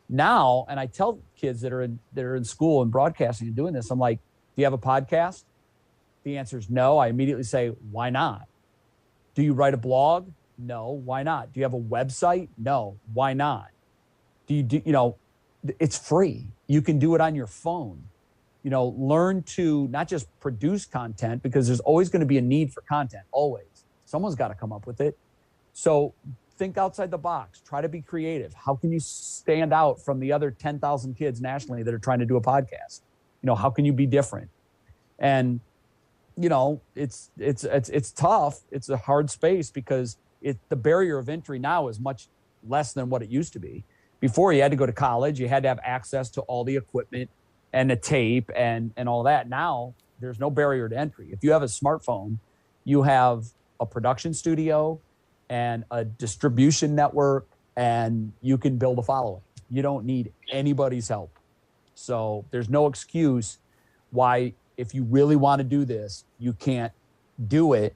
S2: Now, and I tell kids that are in school and broadcasting and doing this, I'm like, do you have a podcast? The answer is no. I immediately say, why not? Do you write a blog? No. Why not? Do you have a website? No. Why not? You know, it's free. You can do it on your phone. You know, learn to not just produce content because there's always going to be a need for content. Always. Someone's got to come up with it. So think outside the box. Try to be creative. How can you stand out from the other 10,000 kids nationally that are trying to do a podcast? You know, how can you be different? And, you know, it's tough. It's a hard space because the barrier of entry now is much less than what it used to be. Before you had to go to college, you had to have access to all the equipment and the tape and all that. Now there's no barrier to entry. If you have a smartphone, you have a production studio and a distribution network, and you can build a following. You don't need anybody's help. So there's no excuse why, if you really want to do this, you can't do it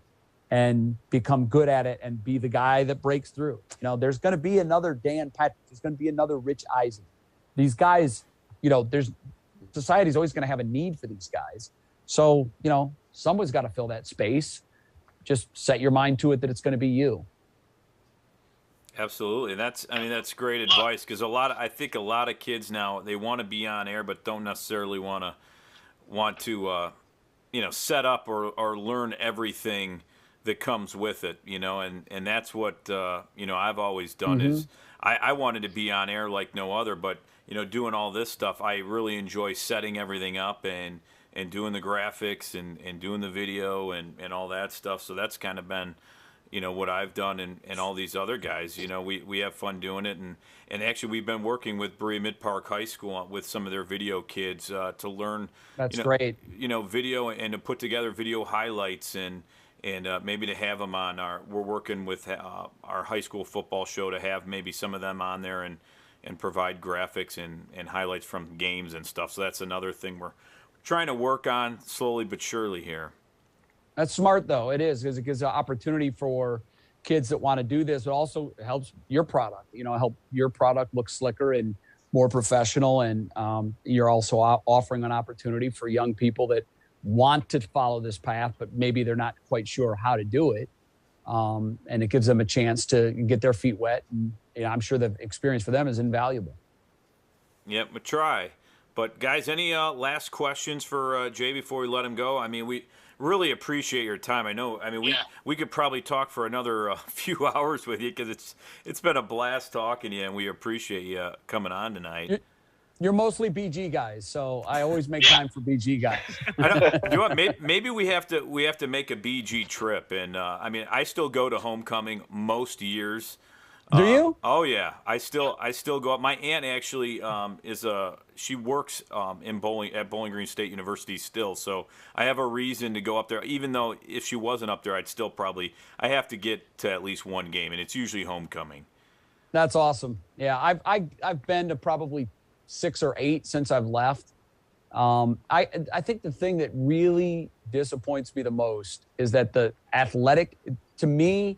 S2: and become good at it and be the guy that breaks through. You know, there's going to be another Dan Patrick. There's going to be another Rich Eisen. These guys, you know, society's always going to have a need for these guys. So, you know, someone's got to fill that space. Just set your mind to it that it's going to be you.
S1: Absolutely. That's great advice because I think a lot of kids now, they want to be on air, but don't necessarily want to, you know, set up or learn everything that comes with it, you know, and that's what, you know, I've always done is I wanted to be on air like no other, but, you know, doing all this stuff, I really enjoy setting everything up and doing the graphics and doing the video and all that stuff. So that's kind of been, what I've done and all these other guys. We have fun doing it, and actually we've been working with Berea Mid Park High School with some of their video kids to learn.
S2: That's great.
S1: Video and to put together video highlights and maybe to have them on we're working with our high school football show to have maybe some of them on there and provide graphics and highlights from games and stuff. So that's another thing we're trying to work on slowly but surely here.
S2: That's smart, though. It is, because it gives an opportunity for kids that want to do this. It also helps your product, help your product look slicker and more professional. And you're also offering an opportunity for young people that want to follow this path, but maybe they're not quite sure how to do it. And it gives them a chance to get their feet wet. And I'm sure the experience for them is invaluable.
S1: Yep, we'll try. But, guys, any last questions for Jay before we let him go? I mean, we really appreciate your time. We could probably talk for another few hours with you because it's been a blast talking to you, and we appreciate you coming on tonight.
S2: You're mostly BG guys, so I always make time for BG guys.
S1: Maybe we have to make a BG trip, and I still go to homecoming most years.
S2: Do you?
S1: Oh yeah, I still go up. My aunt actually she works at Bowling Green State University still, so I have a reason to go up there. Even though if she wasn't up there, I'd still I have to get to at least one game, and it's usually homecoming. That's
S2: awesome. Yeah, I've been to probably 6 or 8 since I've left. I think the thing that really disappoints me the most is that to me,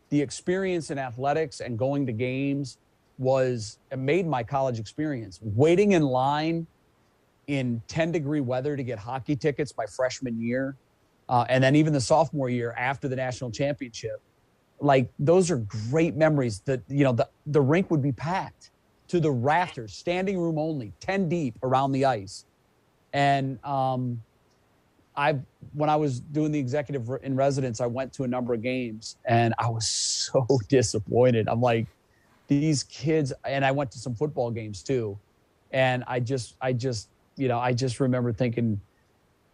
S2: the experience in athletics and going to games it made my college experience. Waiting in line in 10-degree weather to get hockey tickets my freshman year, and then even the sophomore year after the national championship, those are great memories. That the rink would be packed to the rafters, standing room only, 10 deep around the ice. And when I was doing the executive in residence, I went to a number of games, and I was so disappointed. I'm like, these kids, and I went to some football games too. And I just remember thinking,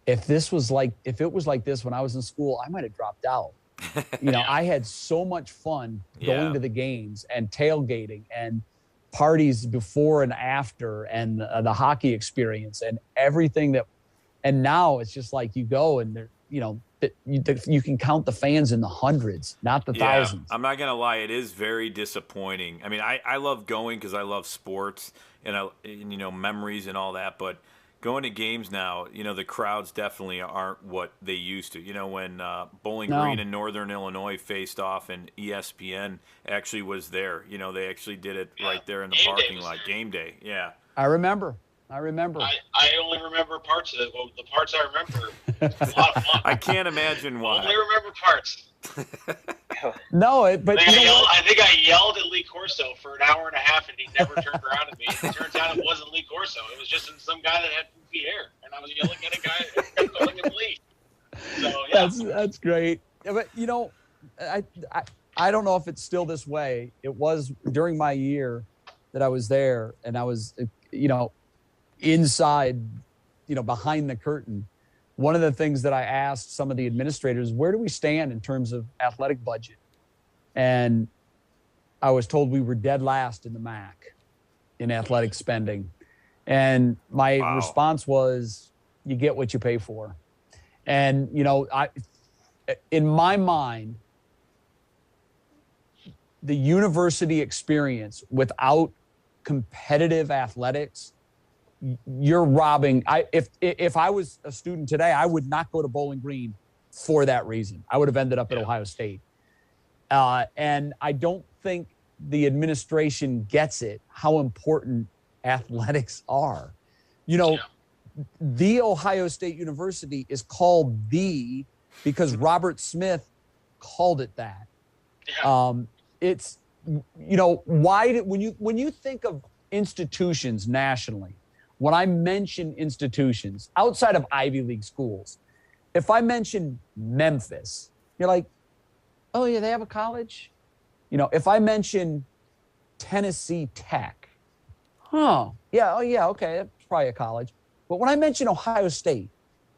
S2: if it was like this when I was in school, I might have dropped out. I had so much fun going to the games and tailgating and parties before and after, and the hockey experience and everything and now it's just like you go and you can count the fans in the hundreds, not the thousands.
S1: I'm not gonna lie, it is very disappointing. I love going because I love sports and memories and all that, but going to games now, the crowds definitely aren't what they used to. When Bowling Green and Northern Illinois faced off, and ESPN actually was there. They actually did it right there in the parking lot. Game day, yeah.
S2: I remember.
S5: I only remember parts of it. Well, the parts I remember, a lot of fun.
S1: I can't imagine why.
S5: I only remember parts.
S2: But
S5: I think I yelled at Lee Corso for an hour and a half, and he never turned around at me. It turns out it wasn't Lee Corso. It was just some guy that had poofy hair, and I was yelling at a guy and calling him Lee. So yeah,
S2: that's great. But I don't know if it's still this way. It was during my year that I was there, and I was inside, behind the curtain. One of the things that I asked some of the administrators, where do we stand in terms of athletic budget? And I was told we were dead last in the MAC in athletic spending. And my response was, you get what you pay for. And, in my mind, the university experience without competitive athletics, you're robbing. If I was a student today, I would not go to Bowling Green for that reason. I would have ended up at Ohio State. And I don't think the administration gets it, how important athletics are. The Ohio State University is called because Robert Smith called it that. It's, when you think of institutions nationally, when I mention institutions outside of Ivy League schools, if I mention Memphis, you're like, oh yeah, they have a college? If I mention Tennessee Tech, okay, that's probably a college. But when I mention Ohio State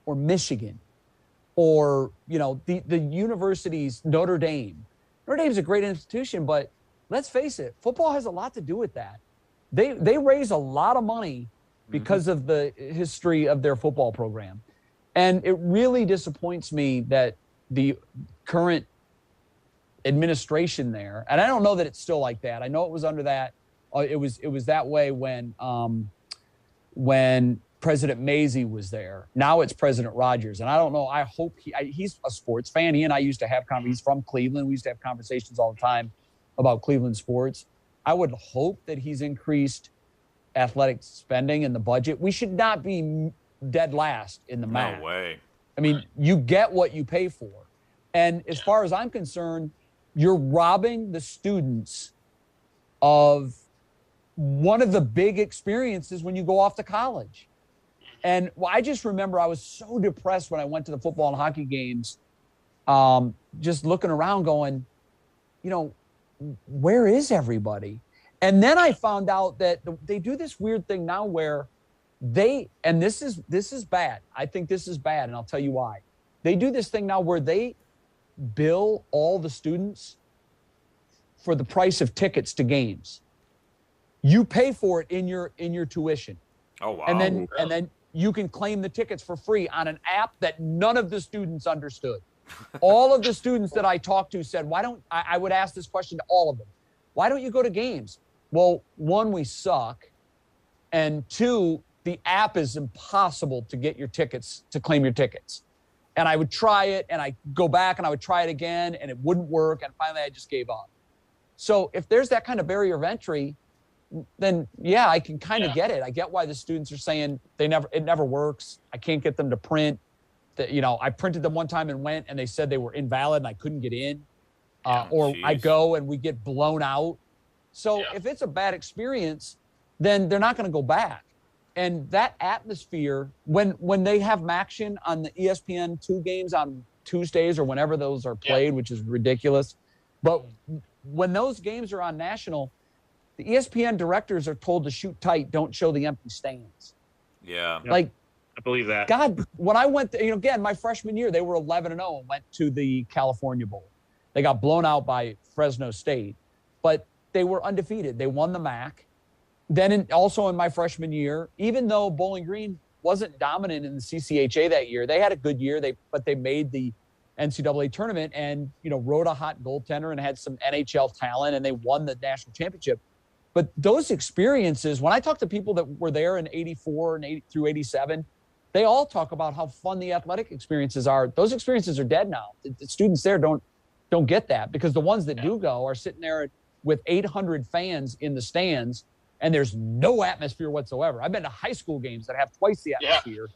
S2: or Michigan or, the universities, Notre Dame, Notre Dame's a great institution, but let's face it, football has a lot to do with that. They raise a lot of money because of the history of their football program. And it really disappoints me that the current administration there, and I don't know that it's still like that. I know it was under that. It was that way when President Mazie was there. Now it's President Rogers, and I don't know. I hope he's a sports fan. He and I used to have he's from Cleveland. We used to have conversations all the time about Cleveland sports. I would hope that he's increased athletic spending in the budget. We should not be dead last in the MAC.
S1: No way.
S2: I mean, you get what you pay for. And as far as I'm concerned, you're robbing the students of one of the big experiences when you go off to college. And I just remember I was so depressed when I went to the football and hockey games, just looking around going, where is everybody? And then I found out that they do this weird thing now where and this is bad. I think this is bad, and I'll tell you why. They do this thing now where they bill all the students for the price of tickets to games. You pay for it in your tuition.
S1: Oh wow.
S2: And then you can claim the tickets for free on an app that none of the students understood. All of the students that I talked to said, I would ask this question to all of them. Why don't you go to games? Well, one, we suck. And two, the app is impossible to get your tickets, to claim your tickets. And I would try it, and I go back, and I would try it again, and it wouldn't work. And finally, I just gave up. So if there's that kind of barrier of entry, then yeah, I can kind of get it. I get why the students are saying it never works. I can't get them to print. I printed them one time and went, and they said they were invalid and I couldn't get in. Or I go and we get blown out. So if it's a bad experience, then they're not going to go back. And that atmosphere, when they have Maction on the ESPN2 games on Tuesdays or whenever those are played, which is ridiculous. But when those games are on national, the ESPN directors are told to shoot tight, don't show the empty stands.
S1: Yeah.
S2: Like,
S4: I believe that.
S2: God, when I went, again, my freshman year, they were 11-0 and went to the California Bowl. They got blown out by Fresno State, but they were undefeated. They won the MAC. Then also in my freshman year, even though Bowling Green wasn't dominant in the CCHA that year, they had a good year. But they made the NCAA tournament and, rode a hot goaltender and had some NHL talent, and they won the national championship. But those experiences, when I talk to people that were there in 84 and through 87, they all talk about how fun the athletic experiences are. Those experiences are dead now. The students there don't get that, because the ones that do go are sitting there with 800 fans in the stands, and there's no atmosphere whatsoever. I've been to high school games that have twice the atmosphere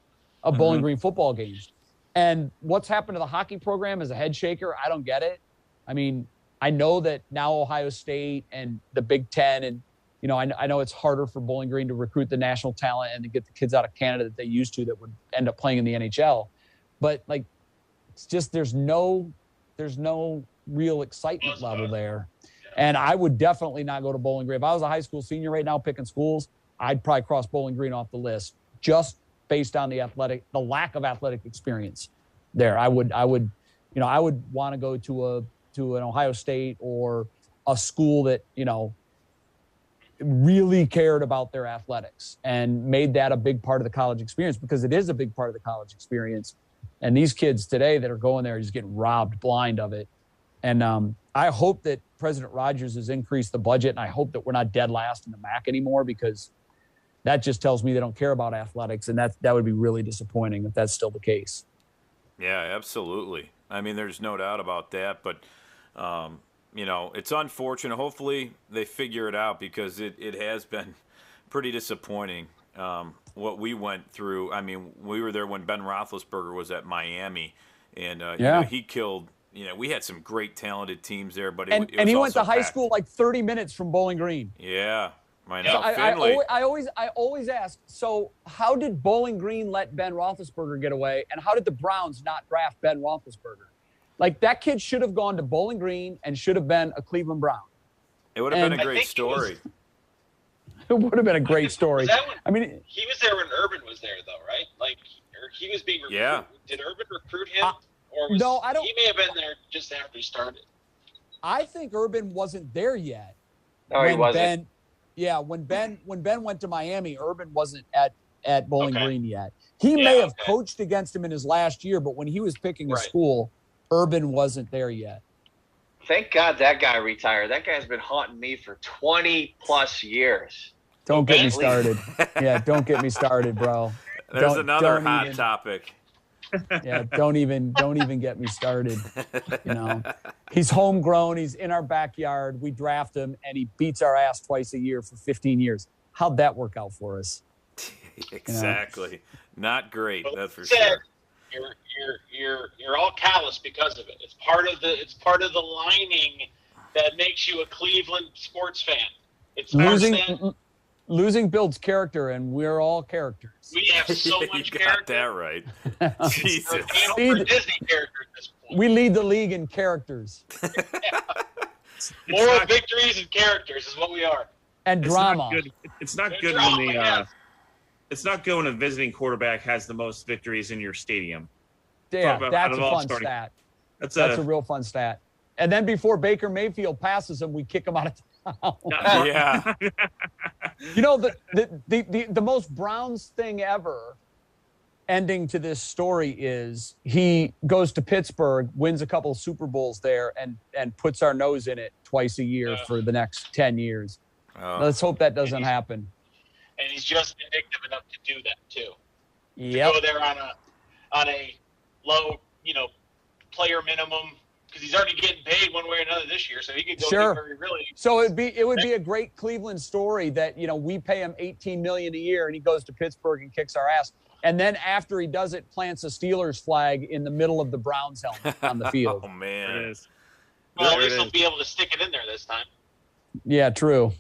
S2: of Bowling Green football games. And what's happened to the hockey program is a head shaker. I don't get it. I mean, I know that now Ohio State and the Big Ten, and I know it's harder for Bowling Green to recruit the national talent and to get the kids out of Canada that they used to that would end up playing in the NHL. But it's just there's no real excitement level there. And I would definitely not go to Bowling Green. If I was a high school senior right now picking schools, I'd probably cross Bowling Green off the list just based on the lack of athletic experience there. I would want to go to an Ohio State or a school that, really cared about their athletics and made that a big part of the college experience, because it is a big part of the college experience. And these kids today that are going there are just getting robbed blind of it. And I hope that President Rogers has increased the budget, and I hope that we're not dead last in the MAC anymore, because that just tells me they don't care about athletics, and that would be really disappointing if that's still the case.
S1: Yeah, absolutely. I mean, there's no doubt about that, but it's unfortunate. Hopefully they figure it out, because it has been pretty disappointing what we went through. I mean, we were there when Ben Roethlisberger was at Miami, and he killed. We had some great talented teams there, but it was
S2: he went to high
S1: packed.
S2: School 30 minutes from Bowling Green.
S1: Yeah, I know.
S2: So I always ask, so how did Bowling Green let Ben Roethlisberger get away, and how did the Browns not draft Ben Roethlisberger? That kid should have gone to Bowling Green and should have been a Cleveland Brown.
S1: It would have been a great story.
S2: It would have been a great story.
S5: I mean, he was there when Urban was there, though, right? He was being recruited.
S1: Yeah.
S5: Did Urban recruit him?
S2: No, I don't.
S5: He may have been there just after he started.
S2: I think Urban wasn't there yet.
S3: No, he wasn't.
S2: When Ben went to Miami, Urban wasn't at Bowling Green yet. He may have coached against him in his last year, but when he was picking a school, Urban wasn't there yet.
S3: Thank God that guy retired. That guy's been haunting me for 20 plus years.
S2: Don't get me started. Yeah, don't get me started, bro.
S1: There's another hot topic.
S2: Yeah, don't even get me started. You know, he's homegrown. He's in our backyard. We draft him, and he beats our ass twice a year for 15 years. How'd that work out for us?
S1: Exactly. You know? Not great. That's for
S5: sure.
S3: You're all callous because of it. It's part of the lining that makes you a Cleveland sports fan. It's
S2: losing builds character, and we're all characters.
S3: We have so much
S1: you
S3: character.
S1: Got that right. Jesus.
S3: We're Disney characters at this point.
S2: We lead the league in characters.
S3: Moral victories and characters is what we are.
S2: And drama.
S4: It's not good when it's not good when a visiting quarterback has the most victories in your stadium.
S2: Yeah, that's a fun stat. That's a real fun stat. And then before Baker Mayfield passes him, we kick him out of town.
S1: Yeah.
S2: You know, the most Browns thing ever ending to this story is he goes to Pittsburgh, wins a couple of Super Bowls there, and puts our nose in it twice a year for the next 10 years. Let's hope that doesn't happen.
S3: And he's just vindictive enough to do that too.
S2: Yeah.
S3: To go there on a low, player minimum, because he's already getting paid one way or another this year, so he could go very really.
S2: So it would be a great Cleveland story that we pay him $18 million a year and he goes to Pittsburgh and kicks our ass, and then after he does it, plants a Steelers flag in the middle of the Browns helmet on the field.
S1: Oh man!
S3: Well, at least he'll be able to stick it in there this time.
S2: Yeah, true.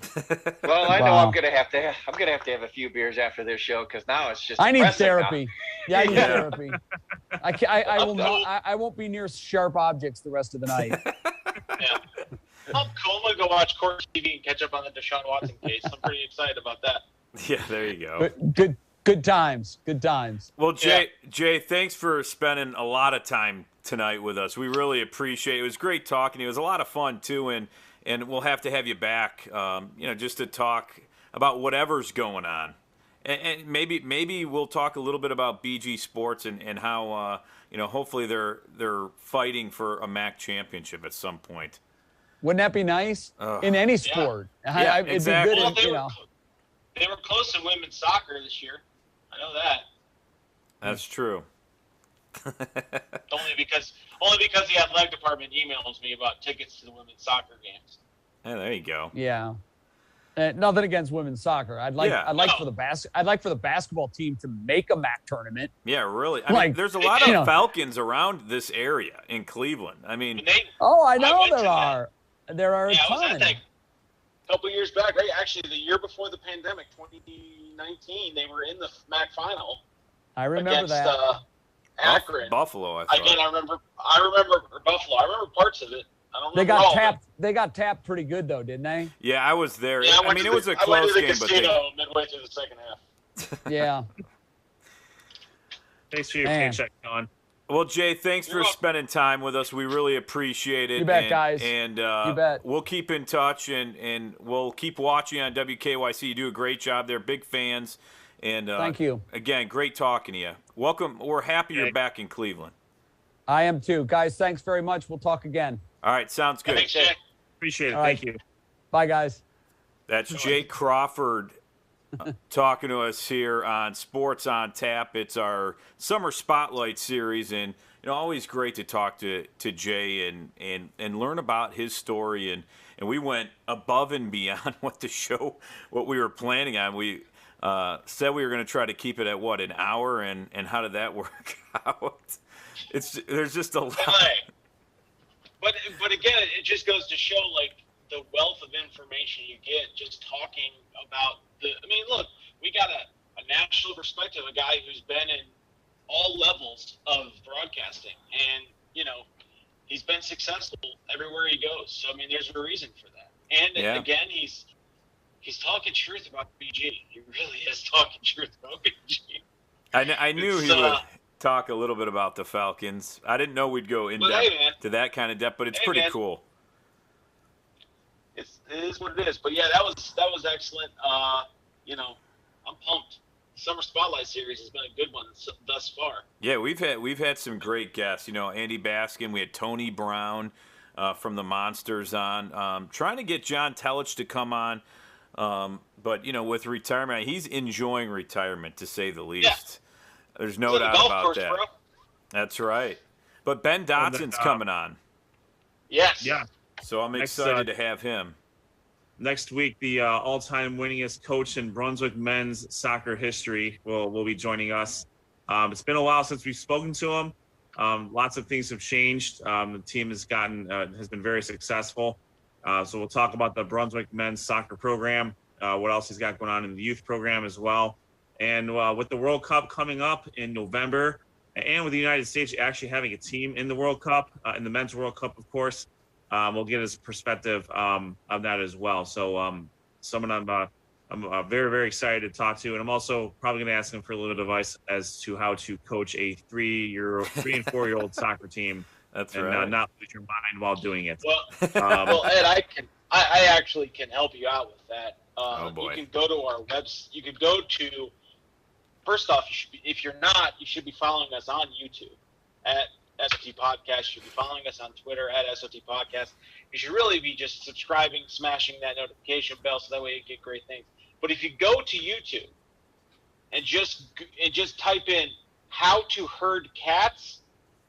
S3: Well, I know I'm gonna have to have a few beers after this show, because now it's just.
S2: I need therapy. Yeah, I need therapy. I won't be near sharp objects the rest of the night.
S3: Yeah. I'm cool. I'm gonna go watch Court TV and catch up on the Deshaun Watson case. I'm pretty excited about that.
S1: Yeah, there you go.
S2: Good times. Good times.
S1: Well, Jay, thanks for spending a lot of time tonight with us. We really appreciate it. It was great talking to you. It was a lot of fun too, and we'll have to have you back, just to talk about whatever's going on. And maybe we'll talk a little bit about BG Sports and how, hopefully they're fighting for a MAC championship at some point.
S2: Wouldn't that be nice? In any sport.
S1: Yeah, exactly.
S3: Well, they were close in women's soccer this year. I know that.
S1: That's true.
S3: Only because the athletic department emails me about tickets to the women's soccer games.
S1: Yeah, there you go.
S2: Yeah. Nothing against women's soccer. I'd like for the basketball team to make a MAC tournament.
S1: Yeah, really. I mean, there's a lot of Falcons around this area in Cleveland. I mean,
S2: I know there are. There are a ton.
S3: A couple years back, right? Actually, the year before the pandemic, 2019, they were in the MAC final.
S2: I remember
S3: against,
S2: that.
S3: Akron.
S1: Buffalo, I thought.
S3: Again, I remember Buffalo. I remember parts of it. I don't remember
S2: got tapped. They got tapped pretty good though, didn't they?
S1: Yeah, I was there. Yeah, I mean, it was a close game, but
S3: midway through the second half.
S2: Yeah.
S4: Thanks for your paycheck, Don.
S1: Well, Jay, thanks for spending time with us. We really appreciate it.
S2: You bet, guys.
S1: And
S2: you bet.
S1: We'll keep in touch, and we'll keep watching on WKYC. You do a great job. They're big fans. And
S2: thank you.
S1: Again, great talking to you. Welcome. We're happy you're back in Cleveland.
S2: I am too. Guys, thanks very much. We'll talk again.
S1: All right, sounds good.
S3: Thanks, Jay.
S4: Appreciate it.
S2: All right.
S4: Thank you.
S2: Bye, guys.
S1: That's Jay Crawford talking to us here on Sports on Tap. It's our summer spotlight series, and always great to talk to Jay and learn about his story. And we went above and beyond what we were planning on. We said we were going to try to keep it at an hour, and how did that work out? There's just a lot.
S3: But again, it just goes to show the wealth of information you get just talking about look, we got a national perspective, a guy who's been in all levels of broadcasting, and he's been successful everywhere he goes. So there's a reason for that. And again, he's talking truth about BG. He really is talking truth about BG.
S1: I knew he would talk a little bit about the Falcons. I didn't know we'd go in depth to that kind of depth, but it's pretty cool.
S5: it is what it is. But yeah, that was excellent. I'm pumped. Summer Spotlight series has been a good one thus far.
S1: Yeah, we've had some great guests. Andy Baskin. We had Tony Brown from the Monsters on. Trying to get John Telich to come on, but with retirement, he's enjoying retirement to say the least.
S5: Yeah.
S1: There's no doubt about that.
S5: Bro.
S1: That's right. But Ben Dotson's coming on.
S5: Yes.
S4: Yeah.
S1: So I'm excited to have him. Next
S4: week, the all-time winningest coach in Brunswick men's soccer history will be joining us. It's been a while since we've spoken to him. Lots of things have changed. The team has been very successful. So we'll talk about the Brunswick men's soccer program, what else he's got going on in the youth program as well. And with the World Cup coming up in November, and with the United States actually having a team in the World Cup, in the men's World Cup, of course, we'll get his perspective of that as well. So someone I'm very, very excited to talk to. And I'm also probably going to ask him for a little advice as to how to coach a 3 and 4 year old soccer team.
S1: That's
S4: and
S1: right.
S4: Not lose your mind while doing it.
S5: Well, Ed, I actually can help you out with that.
S1: Oh boy.
S5: You can go to our website. You could go to, first off, if you're not, you should be following us on YouTube at SOT Podcast. You should be following us on Twitter at SOT Podcast. You should really be just subscribing, smashing that notification bell so that way you get great things. But if you go to YouTube and just type in how to herd cats,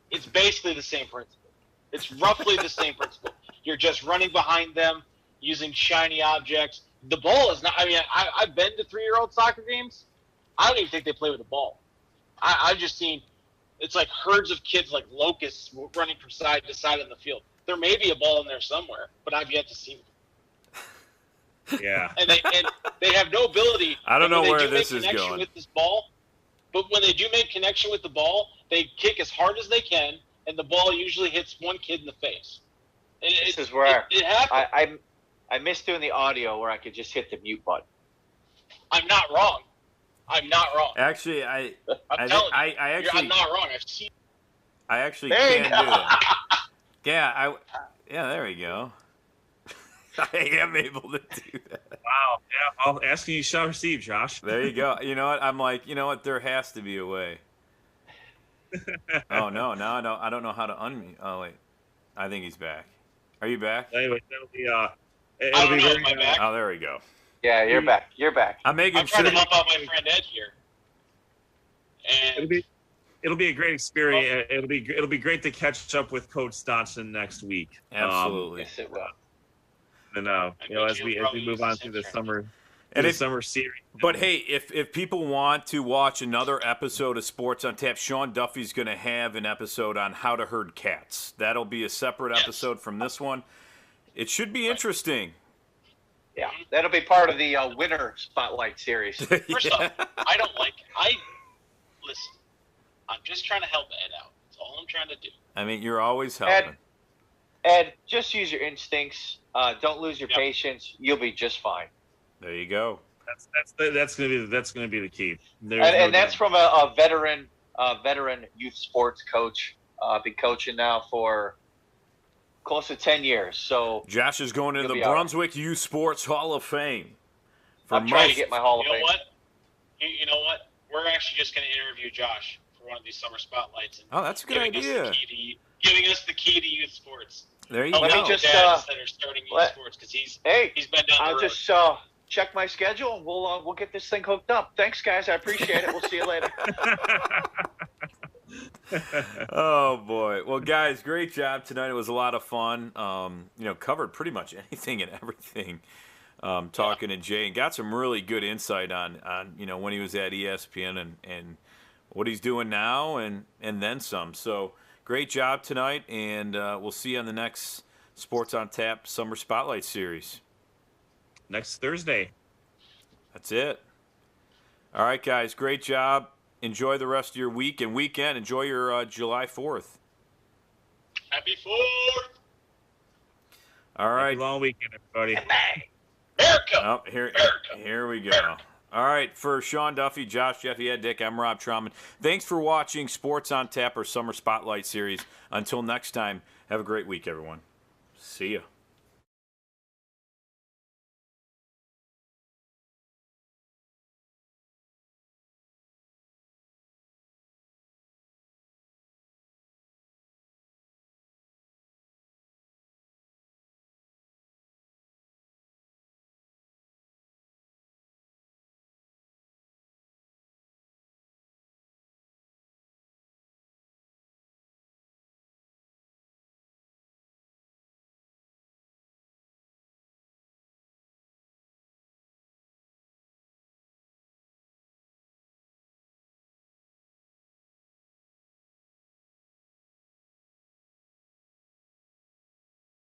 S5: it's basically the same principle. It's roughly the same principle. You're just running behind them using shiny objects. The ball is not. I mean, I've been to 3-year-old soccer games. I don't even think they play with the ball. I've just seen it's like herds of kids like locusts running from side to side on the field. There may be a ball in there somewhere, but I've yet to see them.
S4: Yeah.
S5: And they have no ability.
S1: I don't know where this is
S5: connection
S1: going.
S5: with this ball, but when they do make connection with the ball, they kick as hard as they can, and the ball usually hits one kid in the face. And
S3: this is where
S5: it happens.
S3: I miss doing the audio where I could just hit the mute button.
S5: I'm not wrong.
S1: Actually,
S5: I'm
S1: actually
S5: not wrong. I've seen.
S1: I actually
S3: There you
S1: can
S3: go.
S1: do that. Yeah, there we go. I am able to do that.
S4: Wow. Yeah. Well, asking you shall receive, Josh.
S1: There you go. You know what? I'm like, there has to be a way. Oh no, I don't know how to unmute. Oh wait, I think he's back. Are you back?
S4: Anyway, that'll be
S5: Am I back?
S1: Oh, there we go.
S3: Yeah, you're back. You're back.
S1: I'm making
S5: I'm
S1: sure.
S5: trying to help out my friend Ed here. And
S4: It'll be a great experience. It'll be great to catch up with Coach Stotson next week.
S1: Absolutely.
S3: Yes, it will.
S4: And as we move on through the summer summer series.
S1: But hey, if people want to watch another episode of Sports on Tap, Sean Duffy's going to have an episode on how to herd cats. That'll be a separate episode from this one. It should be interesting.
S3: Yeah, that'll be part of the winter spotlight series.
S5: First off, listen, I'm just trying to help Ed out. That's all I'm trying to do.
S1: I mean, you're always helping.
S3: Ed, just use your instincts. Don't lose your patience. You'll be just fine.
S1: There you go.
S4: That's gonna be the key.
S3: And that's from a veteran youth sports coach. Been coaching now for close to 10 years. So
S1: Josh is going into the Brunswick Youth Sports Hall of Fame.
S3: I'm trying to get my Hall of Fame.
S5: You know what? We're actually just going to interview Josh for one of these summer spotlights. And
S1: that's a good idea.
S5: Giving us the key to youth sports.
S1: There you go.
S3: Let me just
S5: dads that are starting youth sports because he's been down the
S3: I'll
S5: road.
S3: just check my schedule and we'll get this thing hooked up. Thanks, guys. I appreciate it. We'll see you later.
S1: Oh boy. Well, guys, great job tonight. It was a lot of fun. Covered pretty much anything and everything. Talking to Jay and got some really good insight on when he was at ESPN and what he's doing now and then some. So great job tonight, and we'll see you on the next Sports on Tap Summer Spotlight Series.
S4: Next Thursday.
S1: That's it. All right, guys, great job. Enjoy the rest of your week and weekend. Enjoy your July 4th.
S5: Happy 4th!
S1: All right.
S4: Happy long weekend, everybody.
S5: America!
S1: Here we go. All right, for Sean Duffy, Josh, Jeffy, Ed, Dick, I'm Rob Trauman. Thanks for watching Sports on Tap, or Summer Spotlight Series. Until next time, have a great week, everyone. See ya.